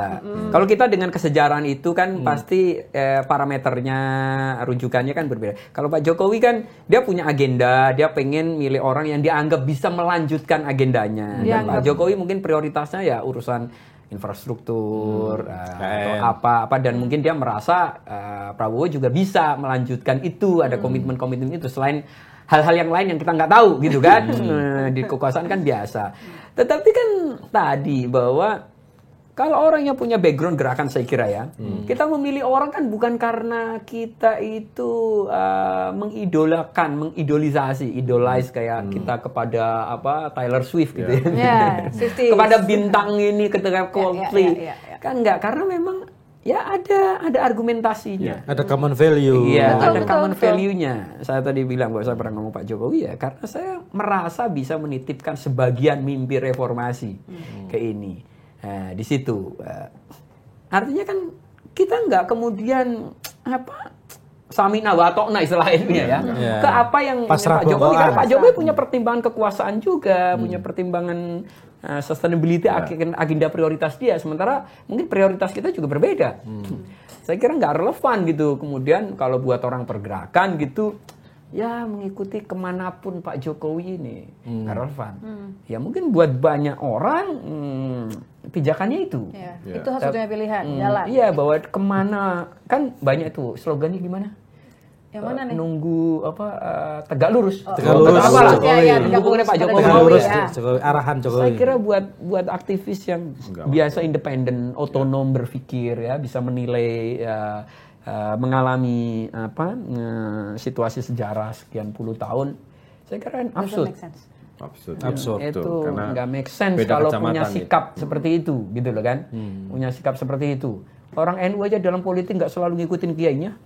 Kalau kita dengan kesejarahan itu kan pasti parameternya, rujukannya kan berbeda. Kalau Pak Jokowi kan dia punya agenda, dia pengen milih orang yang dianggap bisa melanjutkan agendanya. Dan Pak Jokowi mungkin prioritasnya ya urusan infrastruktur atau apa dan mungkin dia merasa Prabowo juga bisa melanjutkan itu, ada komitmen-komitmen itu selain hal-hal yang lain yang kita nggak tahu gitu kan. Di kekuasaan kan biasa. Tetapi kan tadi bahwa kalau orang yang punya background gerakan, saya kira ya, kita memilih orang kan bukan karena kita itu idolize kayak kita kepada Taylor Swift gitu ya. Kepada bintang ini, ketika Coldplay. Kan enggak, karena memang ya ada argumentasinya. Ada common value. Iya, ada common value-nya. Saya tadi bilang bahwa saya pernah ngomong Pak Jokowi ya, karena saya merasa bisa menitipkan sebagian mimpi reformasi ke ini. Nah, di situ artinya kan kita nggak kemudian samina wa ta'na istilahnya ya. Ke apa yang Pak Jokowi, karena Pak Jokowi punya pertimbangan kekuasaan juga, punya pertimbangan sustainability, agenda prioritas dia, sementara mungkin prioritas kita juga berbeda. Saya kira nggak relevan gitu. Kemudian kalau buat orang pergerakan gitu, ya mengikuti kemanapun Pak Jokowi ini nggak relevan. Ya mungkin buat banyak orang pijakannya itu. Itu satu-satunya pilihan, jalan. Iya, bahwa kemana, kan banyak itu slogannya gimana? Yang mana nih? Nunggu tegak lurus. Tegak lurus. Dukungannya Pak Jokowi. Tegak lurus, arahan Jokowi. Saya kira buat aktivis yang biasa independen, otonom berpikir ya, bisa menilai mengalami situasi sejarah sekian puluh tahun, saya kira absurd. Absurd Itu nggak make sense kalau punya sikap seperti itu, gitu loh kan? Punya sikap seperti itu. Orang NU aja dalam politik nggak selalu ngikutin kiainya,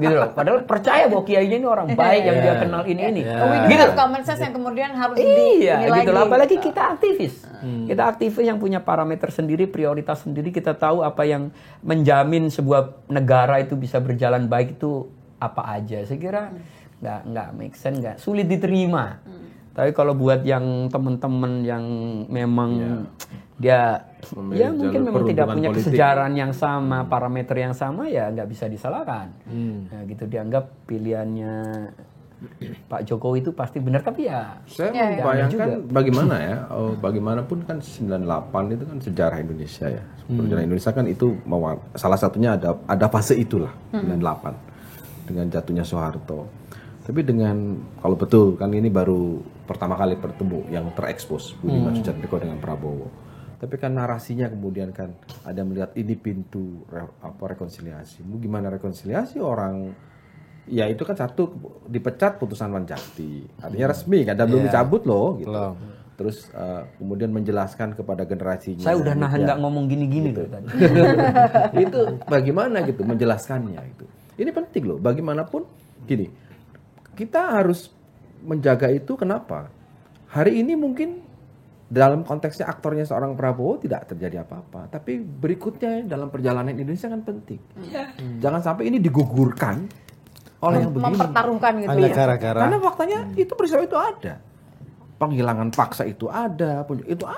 gitu loh. Padahal percaya bahwa kiainya ini orang baik yang dia kenal ini. Gitu. Common sense yang kemudian harus dinilai. Gitu loh. Apalagi kita aktivis. Kita aktivis yang punya parameter sendiri, prioritas sendiri. Kita tahu apa yang menjamin sebuah negara itu bisa berjalan baik itu apa aja. Saya kira nggak make sense, nggak sulit diterima. Tapi kalau buat yang teman-teman yang memang dia ya mungkin memang tidak punya kesejarahan yang sama, parameter yang sama, ya nggak bisa disalahkan. Nah, gitu dianggap pilihannya Pak Jokowi itu pasti benar, tapi ya saya membayangkan bagaimana ya, bagaimanapun kan 98 itu kan sejarah Indonesia ya. Sejarah Indonesia kan itu salah satunya ada fase itulah 98 dengan jatuhnya Soeharto. Tapi dengan, kalau betul kan ini baru pertama kali bertemu yang terekspos Budiman Sujatmiko dengan Prabowo. Tapi kan narasinya kemudian kan ada melihat ini pintu rekonsiliasi. Mau gimana rekonsiliasi orang? Ya itu kan satu dipecat putusan Wanjakti, artinya resmi kan, dan belum dicabut loh gitu. Terus kemudian menjelaskan kepada generasinya. Saya udah nahan nggak ngomong gini-gini gitu. loh tadi. Itu bagaimana gitu menjelaskannya itu. Ini penting loh. Bagaimanapun gini, kita harus menjaga itu. Kenapa? Hari ini mungkin dalam konteksnya aktornya seorang Prabowo tidak terjadi apa-apa, tapi berikutnya dalam perjalanan Indonesia kan penting. Jangan sampai ini digugurkan oleh yang begini. Mempertaruhkan gitu ya. Karena faktanya itu peristiwa itu ada. Penghilangan paksa itu ada,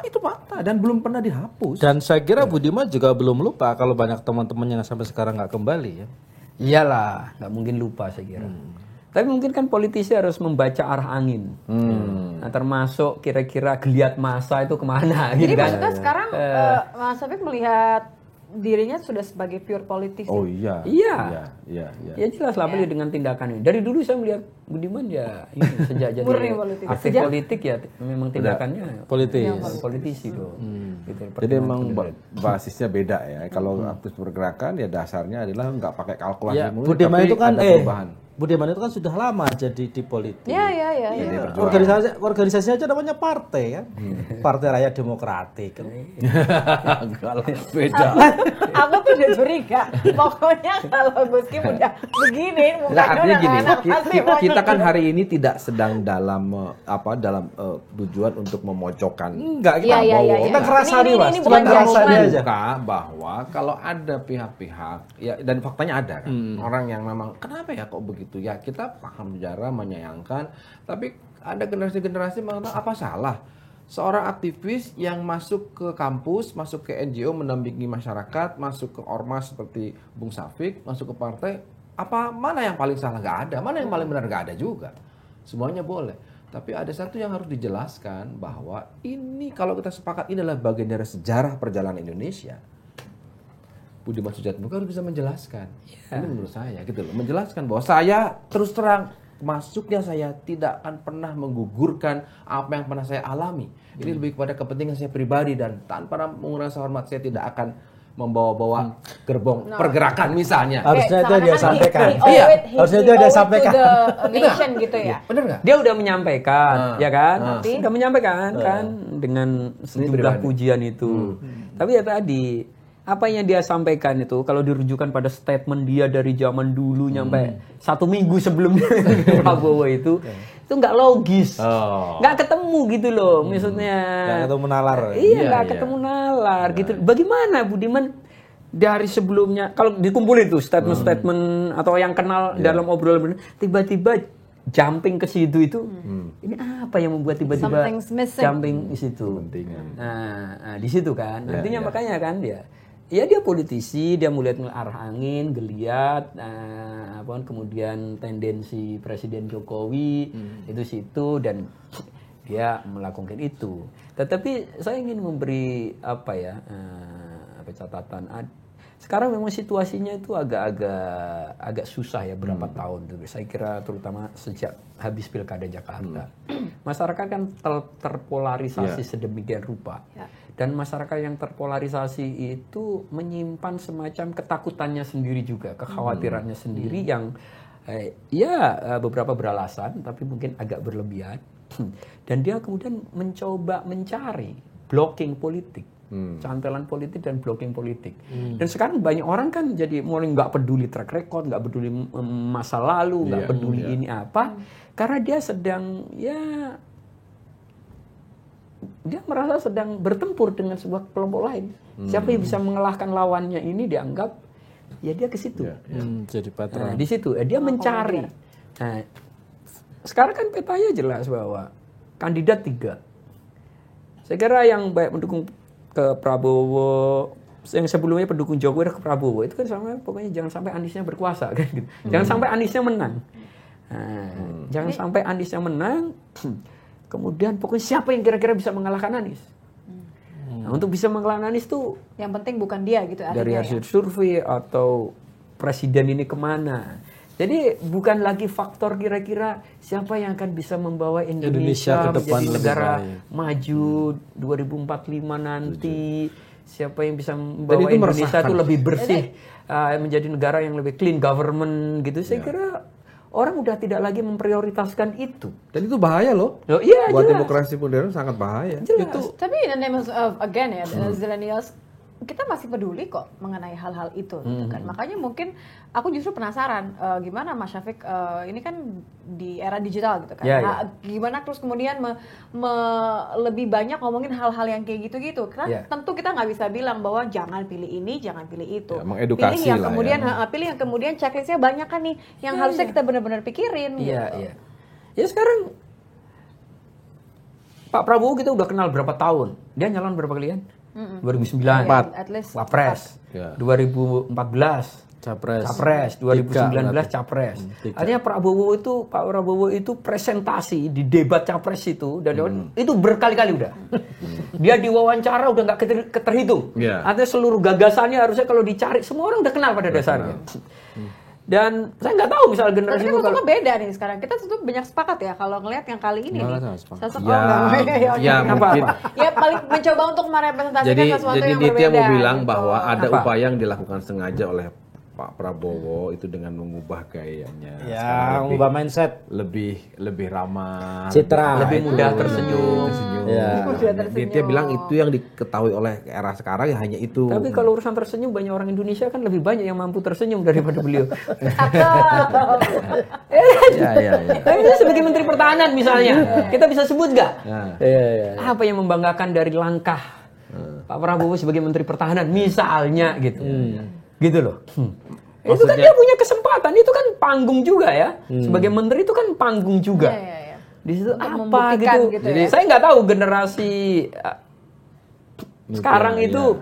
itu fakta dan belum pernah dihapus. Dan saya kira Budiman juga belum lupa kalau banyak teman-teman yang sampai sekarang nggak kembali ya. Iyalah, nggak mungkin lupa saya kira. Tapi mungkin kan politisi harus membaca arah angin. Nah, termasuk kira-kira geliat massa itu kemana Jadi gitu kan. maksudnya sekarang Mas Syafiq melihat dirinya sudah sebagai pure politisi. Oh iya. Iya. Iya. Ya jelas lah apalagi dengan tindakan ini. Dari dulu saya melihat Budiman ya ini sejak jadi Murni politisi. aktif politik ya memang tindakannya politisi dong. Gitu, Jadi memang basisnya beda ya. Kalau aktif pergerakan ya dasarnya adalah nggak pakai kalkulasi Ya, mulu, Budiman tapi itu kan ada perubahan. Budiman itu kan sudah lama jadi di politik. Iya. Organisasinya aja namanya partai kan. Partai Rakyat Demokratik kan. Enggak lah, beda. Aku tuh udah curiga. Pokoknya kalau Gus Kim udah begini, Nggak, mukanya artinya udah gini, enak, pasti mau kita kan gitu. hari ini tidak sedang dalam tujuan untuk memojokkan. Enggak, Iya. kita ngerasa Ini nih Mas, bukan cuma ngerasa judgement. dia aja. Buka bahwa kalau ada pihak-pihak ya dan faktanya ada kan orang yang memang kenapa ya kok begitu ya kita paham sejarah menyayangkan tapi ada generasi-generasi mengatakan apa salah seorang aktivis yang masuk ke kampus masuk ke NGO mendampingi masyarakat masuk ke ormas seperti Bung Syafiq masuk ke partai apa mana yang paling salah nggak ada mana yang paling benar nggak ada juga semuanya boleh. Tapi ada satu yang harus dijelaskan bahwa ini kalau kita sepakat ini adalah bagian dari sejarah perjalanan Indonesia. Budiman Sujatmiko harus bisa menjelaskan. Ini menurut saya gitu loh, menjelaskan bahwa saya terus terang masuknya saya tidak akan pernah menggugurkan apa yang pernah saya alami. Ini lebih kepada kepentingan saya pribadi dan tanpa mengurangi rasa hormat saya tidak akan membawa-bawa gerbong pergerakan misalnya. Harusnya itu dia sampaikan. Iya, harusnya itu dia sampaikan. Nation gitu ya. Benar nggak? Dia udah menyampaikan, ya kan? Tapi- Sudah menyampaikan kan dengan sejumlah pujian itu. Tapi ya tadi apa yang dia sampaikan itu kalau dirujukan pada statement dia dari zaman dulu nyampe 1 minggu sebelum Prabowo itu nggak logis, nggak ketemu gitu loh, maksudnya. Nggak ketemu nalar. Iya, nggak ketemu nalar gitu. Bagaimana Budiman dari sebelumnya kalau dikumpulin tuh statement-statement atau yang kenal dalam obrolan tiba-tiba jumping ke situ itu, ini apa yang membuat tiba-tiba Something's missing. jumping di situ? Nah, di situ kan, artinya makanya kan dia politisi, dia melihat arah angin, geliat, kemudian tendensi Presiden Jokowi itu situ dan dia melakukan itu. Tetapi saya ingin memberi catatan. Sekarang memang situasinya itu agak susah ya berapa tahun dulu. Saya kira terutama sejak habis Pilkada Jakarta. Masyarakat kan terpolarisasi sedemikian rupa. Dan masyarakat yang terpolarisasi itu menyimpan semacam ketakutannya sendiri juga, kekhawatirannya sendiri yang beberapa beralasan tapi mungkin agak berlebihan. Dan dia kemudian mencoba mencari blocking politik. Cantelan politik dan blocking politik. Dan sekarang banyak orang kan jadi mulai nggak peduli track record, nggak peduli masa lalu, nggak peduli ini apa, karena dia sedang dia merasa sedang bertempur dengan sebuah kelompok lain. Siapa yang bisa mengalahkan lawannya ini dianggap ya dia ke situ. Jadi patron. Nah, di situ dia mencari. Nah, sekarang kan petanya jelas bahwa kandidat 3. Saya kira yang baik mendukung ke Prabowo, yang sebelumnya pendukung Jokowi ke Prabowo itu kan pokoknya jangan sampai Aniesnya berkuasa kan gitu. Jangan sampai Aniesnya menang. Nah, jangan sampai Aniesnya menang. Kemudian pokoknya siapa yang kira-kira bisa mengalahkan Anies? Nah, untuk bisa mengalahkan Anies tuh yang penting bukan dia gitu dari artinya hasil survei atau presiden ini kemana. Jadi bukan lagi faktor kira-kira siapa yang akan bisa membawa Indonesia ke depan menjadi lebih negara baik. maju 2045 nanti. Siapa yang bisa membawa itu Indonesia meresahkan. itu lebih bersih, menjadi negara yang lebih clean government gitu. Saya kira orang udah tidak lagi memprioritaskan itu. Dan itu bahaya loh. Iya, Buat jelas. demokrasi modern sangat bahaya. Jelas. Tapi in the name of again ya, Zillennials, kita masih peduli kok mengenai hal-hal itu gitu kan. Makanya mungkin aku justru penasaran gimana Mas Syafiq ini kan di era digital gitu kan. Gimana terus kemudian lebih banyak ngomongin hal-hal yang kayak gitu-gitu. Karena tentu kita nggak bisa bilang bahwa jangan pilih ini, jangan pilih itu. Mengedukasi pilih yang lah kemudian ya. pilih yang kemudian checklistnya banyak kan nih yang harusnya kita benar-benar pikirin gitu. Iya. Ya sekarang Pak Prabowo kita udah kenal berapa tahun? Dia nyalon berapa kalian? 2009, At least Wapres, 2014, Capres 2019 Capres. Artinya Pak Prabowo itu presentasi di debat Capres itu dan itu berkali-kali udah. Dia diwawancara udah nggak terhitung. Artinya seluruh gagasannya harusnya kalau dicari semua orang udah kenal pada dasarnya. Dan saya nggak tahu misal generasi itu kalau beda nih sekarang kita tentu banyak sepakat ya kalau ngelihat yang kali ini nih. Ya paling mencoba untuk merepresentasikan sesuatu yang berbeda. Jadi dia mau bilang gitu. bahwa ada upaya yang dilakukan sengaja oleh Pak Prabowo itu dengan mengubah gayanya, ya, mengubah mindset, lebih ramah, citra, lebih mudah tersenyum. Ya. Dia bilang itu yang diketahui oleh era sekarang ya hanya itu. Tapi kalau urusan tersenyum banyak orang Indonesia kan lebih banyak yang mampu tersenyum daripada beliau. Ya. Tapi sebagai Menteri Pertahanan misalnya, kita bisa sebut nggak? Apa yang membanggakan dari langkah Pak Prabowo sebagai Menteri Pertahanan misalnya gitu. Gitu loh. Itu kan dia punya kesempatan, itu kan panggung juga ya. Sebagai menteri itu kan panggung juga. Di situ apa gitu. Jadi saya nggak tahu generasi sekarang itu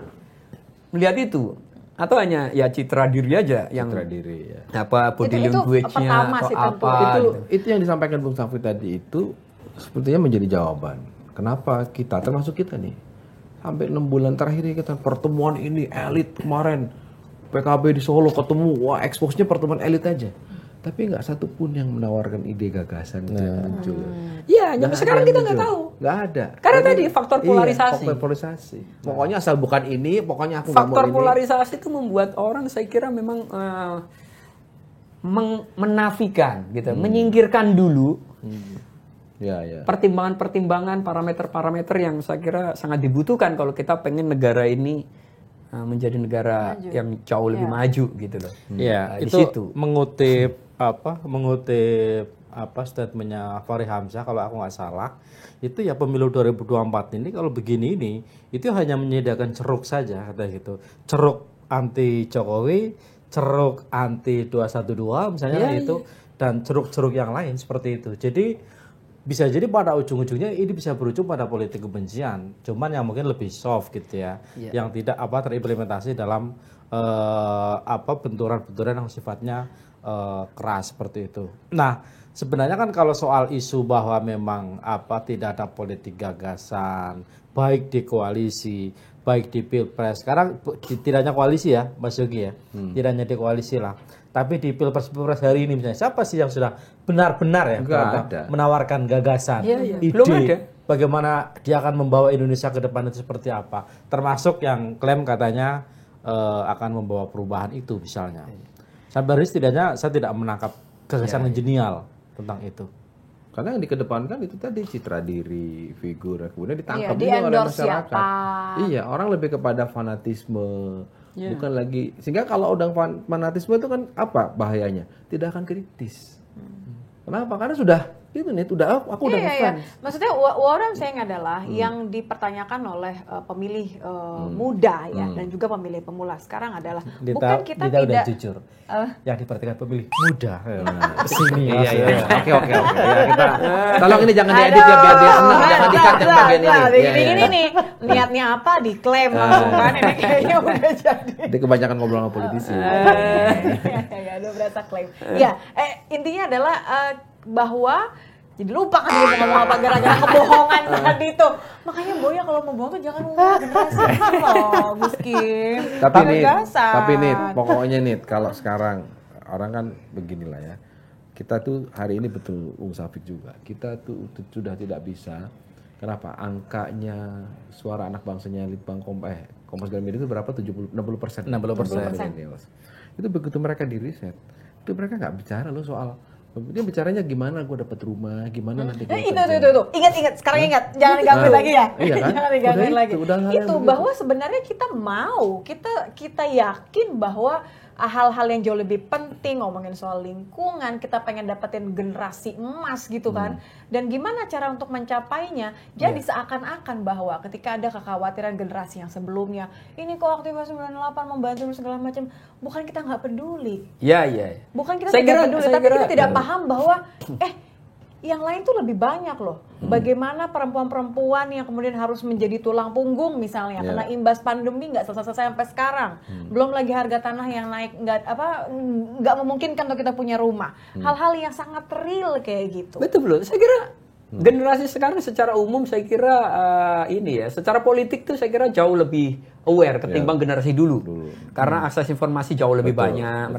melihat itu atau hanya ya citra diri aja yang citra diri ya. Apa body language-nya atau apa. Itu yang disampaikan Bung Safri tadi itu sepertinya menjadi jawaban. Kenapa kita termasuk kita nih hampir 6 bulan terakhir kita pertemuan ini elit kemarin. PKB di Solo ketemu, wah expose-nya pertemuan elit aja. Tapi nggak satu pun yang menawarkan ide gagasan yang muncul. Iya, sampai sekarang kita nggak tahu. Nggak ada. Karena tadi faktor polarisasi. Faktor polarisasi. Pokoknya asal bukan ini, pokoknya aku nggak mau ini. Faktor polarisasi itu membuat orang saya kira memang menafikan, gitu, menyingkirkan dulu. Pertimbangan-pertimbangan, parameter-parameter yang saya kira sangat dibutuhkan kalau kita pengen negara ini menjadi negara yang jauh lebih maju gitu loh. Iya, itu situ. mengutip statementnya Fahri Hamzah kalau aku nggak salah, itu ya pemilu 2024 ini kalau begini ini itu hanya menyediakan ceruk saja kata gitu. Ceruk anti Jokowi, ceruk anti 212 misalnya itu dan ceruk-ceruk yang lain seperti itu. Jadi bisa jadi pada ujung-ujungnya ini bisa berujung pada politik kebencian, cuman yang mungkin lebih soft gitu ya, yang tidak terimplementasi dalam benturan-benturan yang sifatnya keras seperti itu. Nah, sebenarnya kan kalau soal isu bahwa memang tidak ada politik gagasan, baik di koalisi, baik di pilpres, sekarang tidak hanya koalisi ya, Mas Yogi ya, tidak hanya di koalisi lah. Tapi di pilpres hari ini misalnya siapa sih yang sudah benar-benar ya menawarkan gagasan, ide bagaimana dia akan membawa Indonesia ke depan itu seperti apa? Termasuk yang klaim katanya akan membawa perubahan itu misalnya. Sampai hari setidaknya saya tidak menangkap gagasan yang genial tentang itu. Karena yang dikedepankan itu tadi citra diri, figur, kemudian ditangkap juga oleh masyarakat. Iya, orang lebih kepada fanatisme. Bukan lagi, sehingga kalau udah fanatisme itu kan apa bahayanya? Tidak akan kritis. Kenapa? Karena sudah itu nih, aku udah ngefans. Maksudnya what I'm saying adalah yang dipertanyakan oleh pemilih muda ya dan juga pemilih pemula sekarang adalah bukan kita tidak udah jujur. Yang diperhatikan pemilih muda. Sini. Iya. Oke. Ya, kita tolong ini jangan diedit ya biar dia senang, jangan di-cut yang bagian ini. Ini nih niatnya apa diklaim langsung kan ini kayaknya udah jadi. Dia kebanyakan ngobrol sama politisi. Ya, udah berasa klaim. Ya, intinya adalah bahwa jadi lupa kan dia ngomong apa gara-gara kebohongan tadi tuh. Makanya Boya kalau mau bohong tuh jangan ngomong generasi ini loh, Gus Kim. Tapi nih, pokoknya nih kalau sekarang orang kan beginilah ya. Kita tuh hari ini betul Bung Safik juga. Kita tuh sudah tidak bisa. Kenapa? Angkanya suara anak bangsanya Litbang Kompas Gramedia itu berapa? 60%. Itu begitu mereka di riset, itu mereka nggak bicara loh soal dia bicaranya gimana gue dapat rumah, gimana nanti gue itu. Ingat, sekarang ingat, jangan digangguin lagi ya. Iya kan? Jangan digangguin lagi. Itu bahwa sebenarnya kita mau, kita yakin bahwa hal-hal yang jauh lebih penting, ngomongin soal lingkungan, kita pengen dapetin generasi emas gitu kan. Dan gimana cara untuk mencapainya? Jadi seakan-akan bahwa ketika ada kekhawatiran generasi yang sebelumnya, ini kok aktivitas 98 membantu segala macam, bukan kita nggak peduli. Iya. Bukan kita tidak peduli, tapi kita tidak paham bahwa yang lain tuh lebih banyak loh. Bagaimana perempuan-perempuan yang kemudian harus menjadi tulang punggung misalnya, kena imbas pandemi nggak selesai-selesai sampai sekarang. Belum lagi harga tanah yang naik, nggak memungkinkan untuk kita punya rumah. Hal-hal yang sangat real kayak gitu. Betul. Saya kira generasi sekarang secara umum saya kira secara politik tuh saya kira jauh lebih aware ketimbang generasi dulu. Karena akses informasi jauh lebih banyak.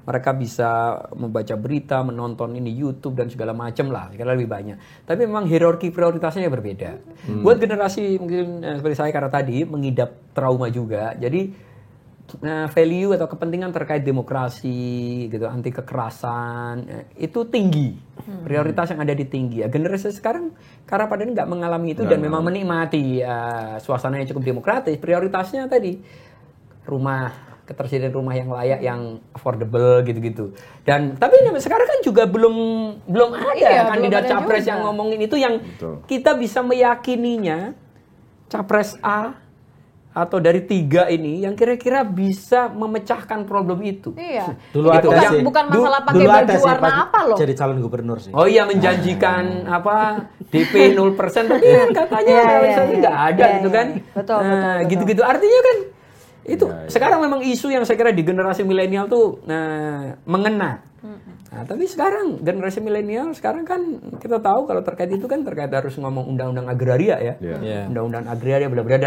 Mereka bisa membaca berita, menonton ini YouTube dan segala macam lah. Saya kira lebih banyak. Tapi memang hierarki prioritasnya berbeda. Buat generasi mungkin seperti saya karena tadi mengidap trauma juga. Jadi value atau kepentingan terkait demokrasi gitu, anti kekerasan itu tinggi, prioritas yang ada di tinggi. Generasi sekarang karena pada ini nggak mengalami itu dan memang menikmati suasana yang cukup demokratis. Prioritasnya tadi rumah, ketersediaan rumah yang layak, yang affordable gitu-gitu. Dan tapi sekarang kan juga belum ada kandidat capres yang ngomongin itu yang kita bisa meyakininya capres A atau dari 3 ini yang kira-kira bisa memecahkan problem itu. Iya. Dulu itu ada sih. bukan masalah pakai baju warna apa loh. Jadi calon gubernur sih. Oh iya, menjanjikan DP 0%, tapi katanya realisasi nggak ada gitu kan. Betul. Gitu-gitu. Artinya kan itu sekarang memang isu yang saya kira di generasi milenial tuh mengena. Nah, tapi sekarang generasi milenial sekarang kan kita tahu kalau terkait itu kan terkait harus ngomong undang-undang agraria ya. Undang-undang agraria bla-bla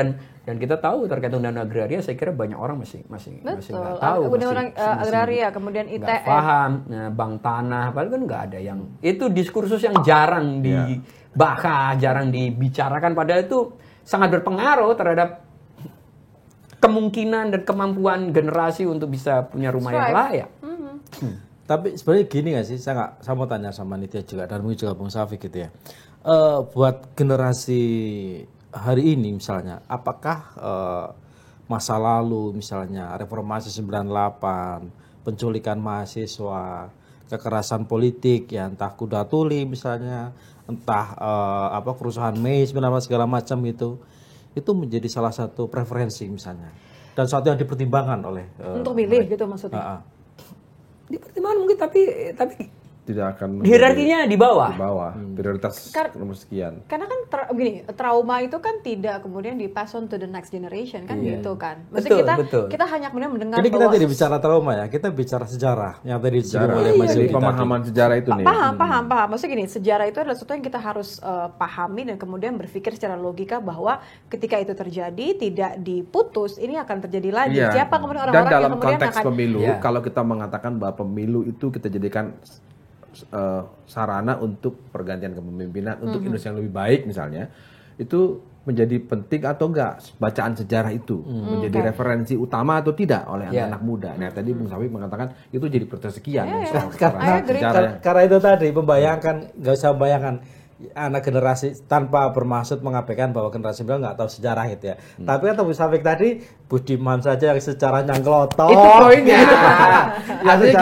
dan kita tahu terkait undang-undang agraria saya kira banyak orang masih nggak tahu. Undang-undang agraria kemudian ITN. Nggak paham, bank tanah, padahal kan nggak ada yang itu diskursus yang jarang dibahas, jarang dibicarakan, padahal itu sangat berpengaruh terhadap kemungkinan dan kemampuan generasi untuk bisa punya rumah yang layak. Tapi sebenarnya gini nggak sih, saya mau tanya sama Nitya juga dan mungkin juga Bung Syafiq gitu ya. Buat generasi hari ini misalnya, apakah masa lalu misalnya reformasi 98, penculikan mahasiswa, kekerasan politik ya entah kuda tuli misalnya, entah kerusuhan Mei 98 segala macam itu menjadi salah satu preferensi misalnya dan sesuatu yang dipertimbangkan oleh untuk milih gitu maksudnya. Dipertimbangkan mungkin tapi tidak akan hierarkinya di bawah. Prioritas nomor sekian. Karena kan trauma itu kan tidak kemudian di pass on to the next generation kan gitu kan. Maksudnya kita hanya kemudian mendengar jadi kita tidak bicara trauma ya, kita bicara sejarah yang tadi disinggung oleh Mas Yudi. Pemahaman sejarah itu nih. Paham. Maksudnya gini, sejarah itu adalah sesuatu yang kita harus pahami dan kemudian berpikir secara logika bahwa ketika itu terjadi tidak diputus, ini akan terjadi lagi. Siapa kemudian orang-orang yang kemudian konteks pemilu, kalau kita mengatakan bahwa pemilu itu kita jadikan sarana untuk pergantian kepemimpinan untuk Indonesia yang lebih baik misalnya, itu menjadi penting atau enggak bacaan sejarah itu menjadi referensi utama atau tidak oleh anak-anak muda. Nah tadi Bung Syafiq mengatakan itu jadi persekian karena itu tadi membayangkan, nggak usah membayangkan anak generasi tanpa bermaksud mengabaikan bahwa generasi muda nggak tahu sejarah gitu ya. Tapi kata Bung Syafiq tadi Budiman saja yang sejarahnya ngelotok. Itu poinnya. Artinya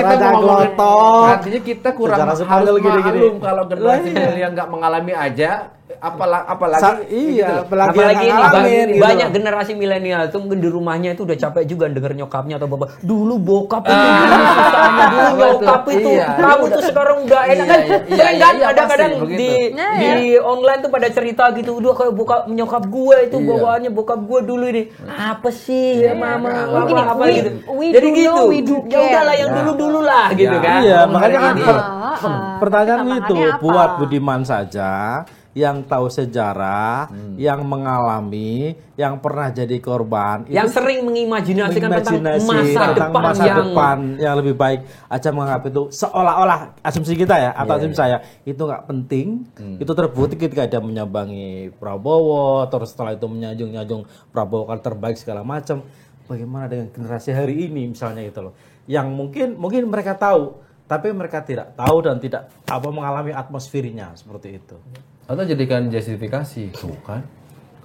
kita kurang harus maklum kalau generasi milenial nggak mengalami aja. Apalagi ini banyak generasi milenial itu mungkin di rumahnya itu udah capek juga denger nyokapnya atau bapak dulu bokap itu susahnya dulu nyokap itu kamu tuh sekarang udah enak kan kadang-kadang di online tuh pada cerita gitu udah kayak nyokap gue itu bawaannya bokap gue dulu ini apa sih mama apa gitu jadi gitu ya udahlah yang dulu lah gitu kan. Iya makanya kan pertanyaan itu buat Budiman saja yang tahu sejarah, yang mengalami, yang pernah jadi korban, yang itu sering mengimajinasikan tentang masa depan yang lebih baik, aja menganggap itu seolah-olah asumsi kita ya atau asumsi saya itu nggak penting, itu terbukti ketika dia menyambangi Prabowo, terus setelah itu menyanjung Prabowo kan terbaik segala macam. Bagaimana dengan generasi hari ini misalnya itu loh, yang mungkin mereka tahu, tapi mereka tidak tahu dan tidak mengalami atmosfernya seperti itu. Atau jadikan justifikasi, tuh kan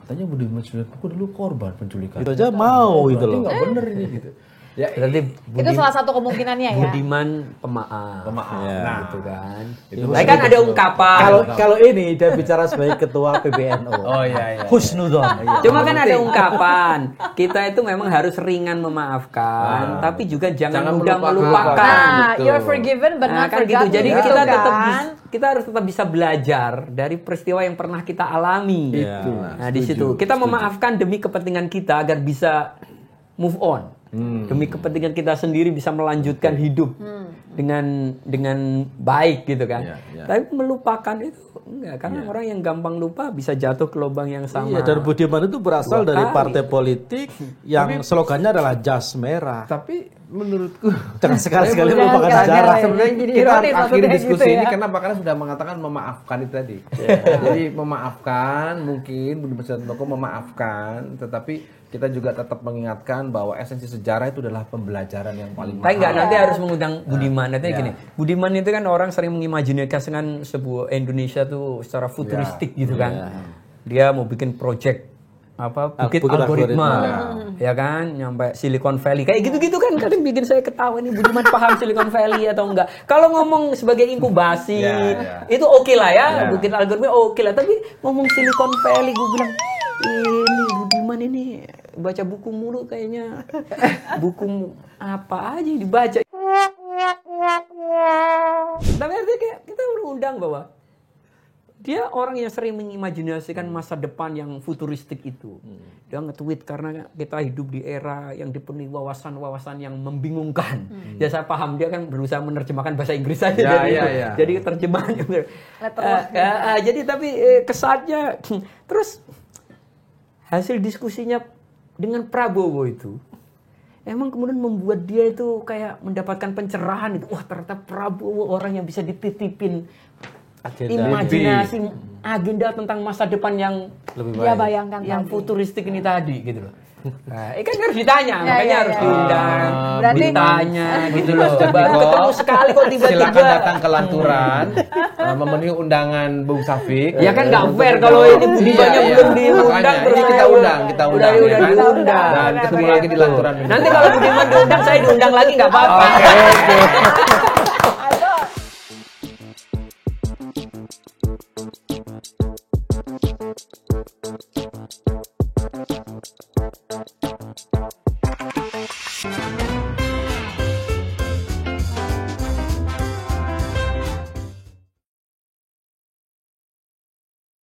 katanya Budiman Sujatmiko dulu korban penculikan. Itu aja mau itu loh. Nggak bener ini gitu. Ya, Berarti Itu salah satu kemungkinannya ya. Budiman pemaaf. Nah, Gitu kan. Itu Tapi kan ada ungkapan. Kalau ini dia bicara sebagai ketua PBNU. Oh iya. Husnudon. Cuma kan ada ungkapan. Kita itu memang harus ringan memaafkan, tapi juga jangan mudah melupakan. Nah, Betul. you're forgiven but not kan gitu. forgotten. Jadi gitu kita kan. tetap kita harus tetap bisa belajar dari peristiwa yang pernah kita alami. Itu. Nah, di situ kita memaafkan demi kepentingan kita agar bisa move on. Demi kepentingan kita sendiri bisa melanjutkan hidup dengan baik gitu kan. Iya. Tapi melupakan itu enggak, karena orang yang gampang lupa bisa jatuh ke lubang yang sama. Iya, dan Budiman itu berasal dari partai politik yang slogannya adalah jas merah. Tapi menurutku Jangan sekali-sekali Jangan melupakan sekali-sekali. sejarah. sebenarnya Jadi kita ironis akhiri maksudnya diskusi gitu ini ya. karena karena sudah mengatakan memaafkan itu tadi. Jadi memaafkan mungkin Budiman Sujatmiko memaafkan, tetapi kita juga tetap mengingatkan bahwa esensi sejarah itu adalah pembelajaran yang paling Tapi nggak mahal. nanti harus mengundang Budiman. Nanti gini, Budiman itu kan orang sering mengimajinasikan sebuah Indonesia tuh secara futuristik gitu kan. Dia mau bikin project Bukit Bukit Algoritma, Algoritma. ya kan, nyampe Silicon Valley kayak gitu-gitu kan kadang bikin saya ketawa nih Budiman paham Silicon Valley atau enggak. Kalau ngomong sebagai inkubasi itu oke lah ya, Bukit Algoritma oke lah. Tapi ngomong Silicon Valley gue bilang ini Budiman ini baca buku mulu kayaknya, buku apa aja yang dibaca. Tapi artinya kayak kita berundang bahwa dia orang yang sering mengimajinasikan masa depan yang futuristik itu. Dia nge-tweet karena kita hidup di era yang dipenuhi wawasan-wawasan yang membingungkan. Ya saya paham, dia kan berusaha menerjemahkan bahasa Inggris saja. Jadi terjemahannya. Jadi tapi kesannya terus hasil diskusinya dengan Prabowo itu emang kemudian membuat dia itu kayak mendapatkan pencerahan itu. Wah, ternyata Prabowo orang yang bisa dititipin imajinasi agenda tentang masa depan yang Lebih Dia baik. bayangkan yang tadi. futuristik ini tadi gitu loh. Nah, kan harus ditanya, makanya harus ya. diundang, Berarti- ditanya gitu loh. Baru ketemu sekali kok tiba-tiba. Silakan datang ke Lanturan memenuhi undangan Bung Safik. Ya kan nggak fair kalau ini Budimannya belum diundang Makanya, terus ini kita saya undang udah ya kan? diundang. Dan ketemu lagi di Lanturan. Nanti kalau Budiman diundang saya diundang lagi nggak apa-apa. Oke.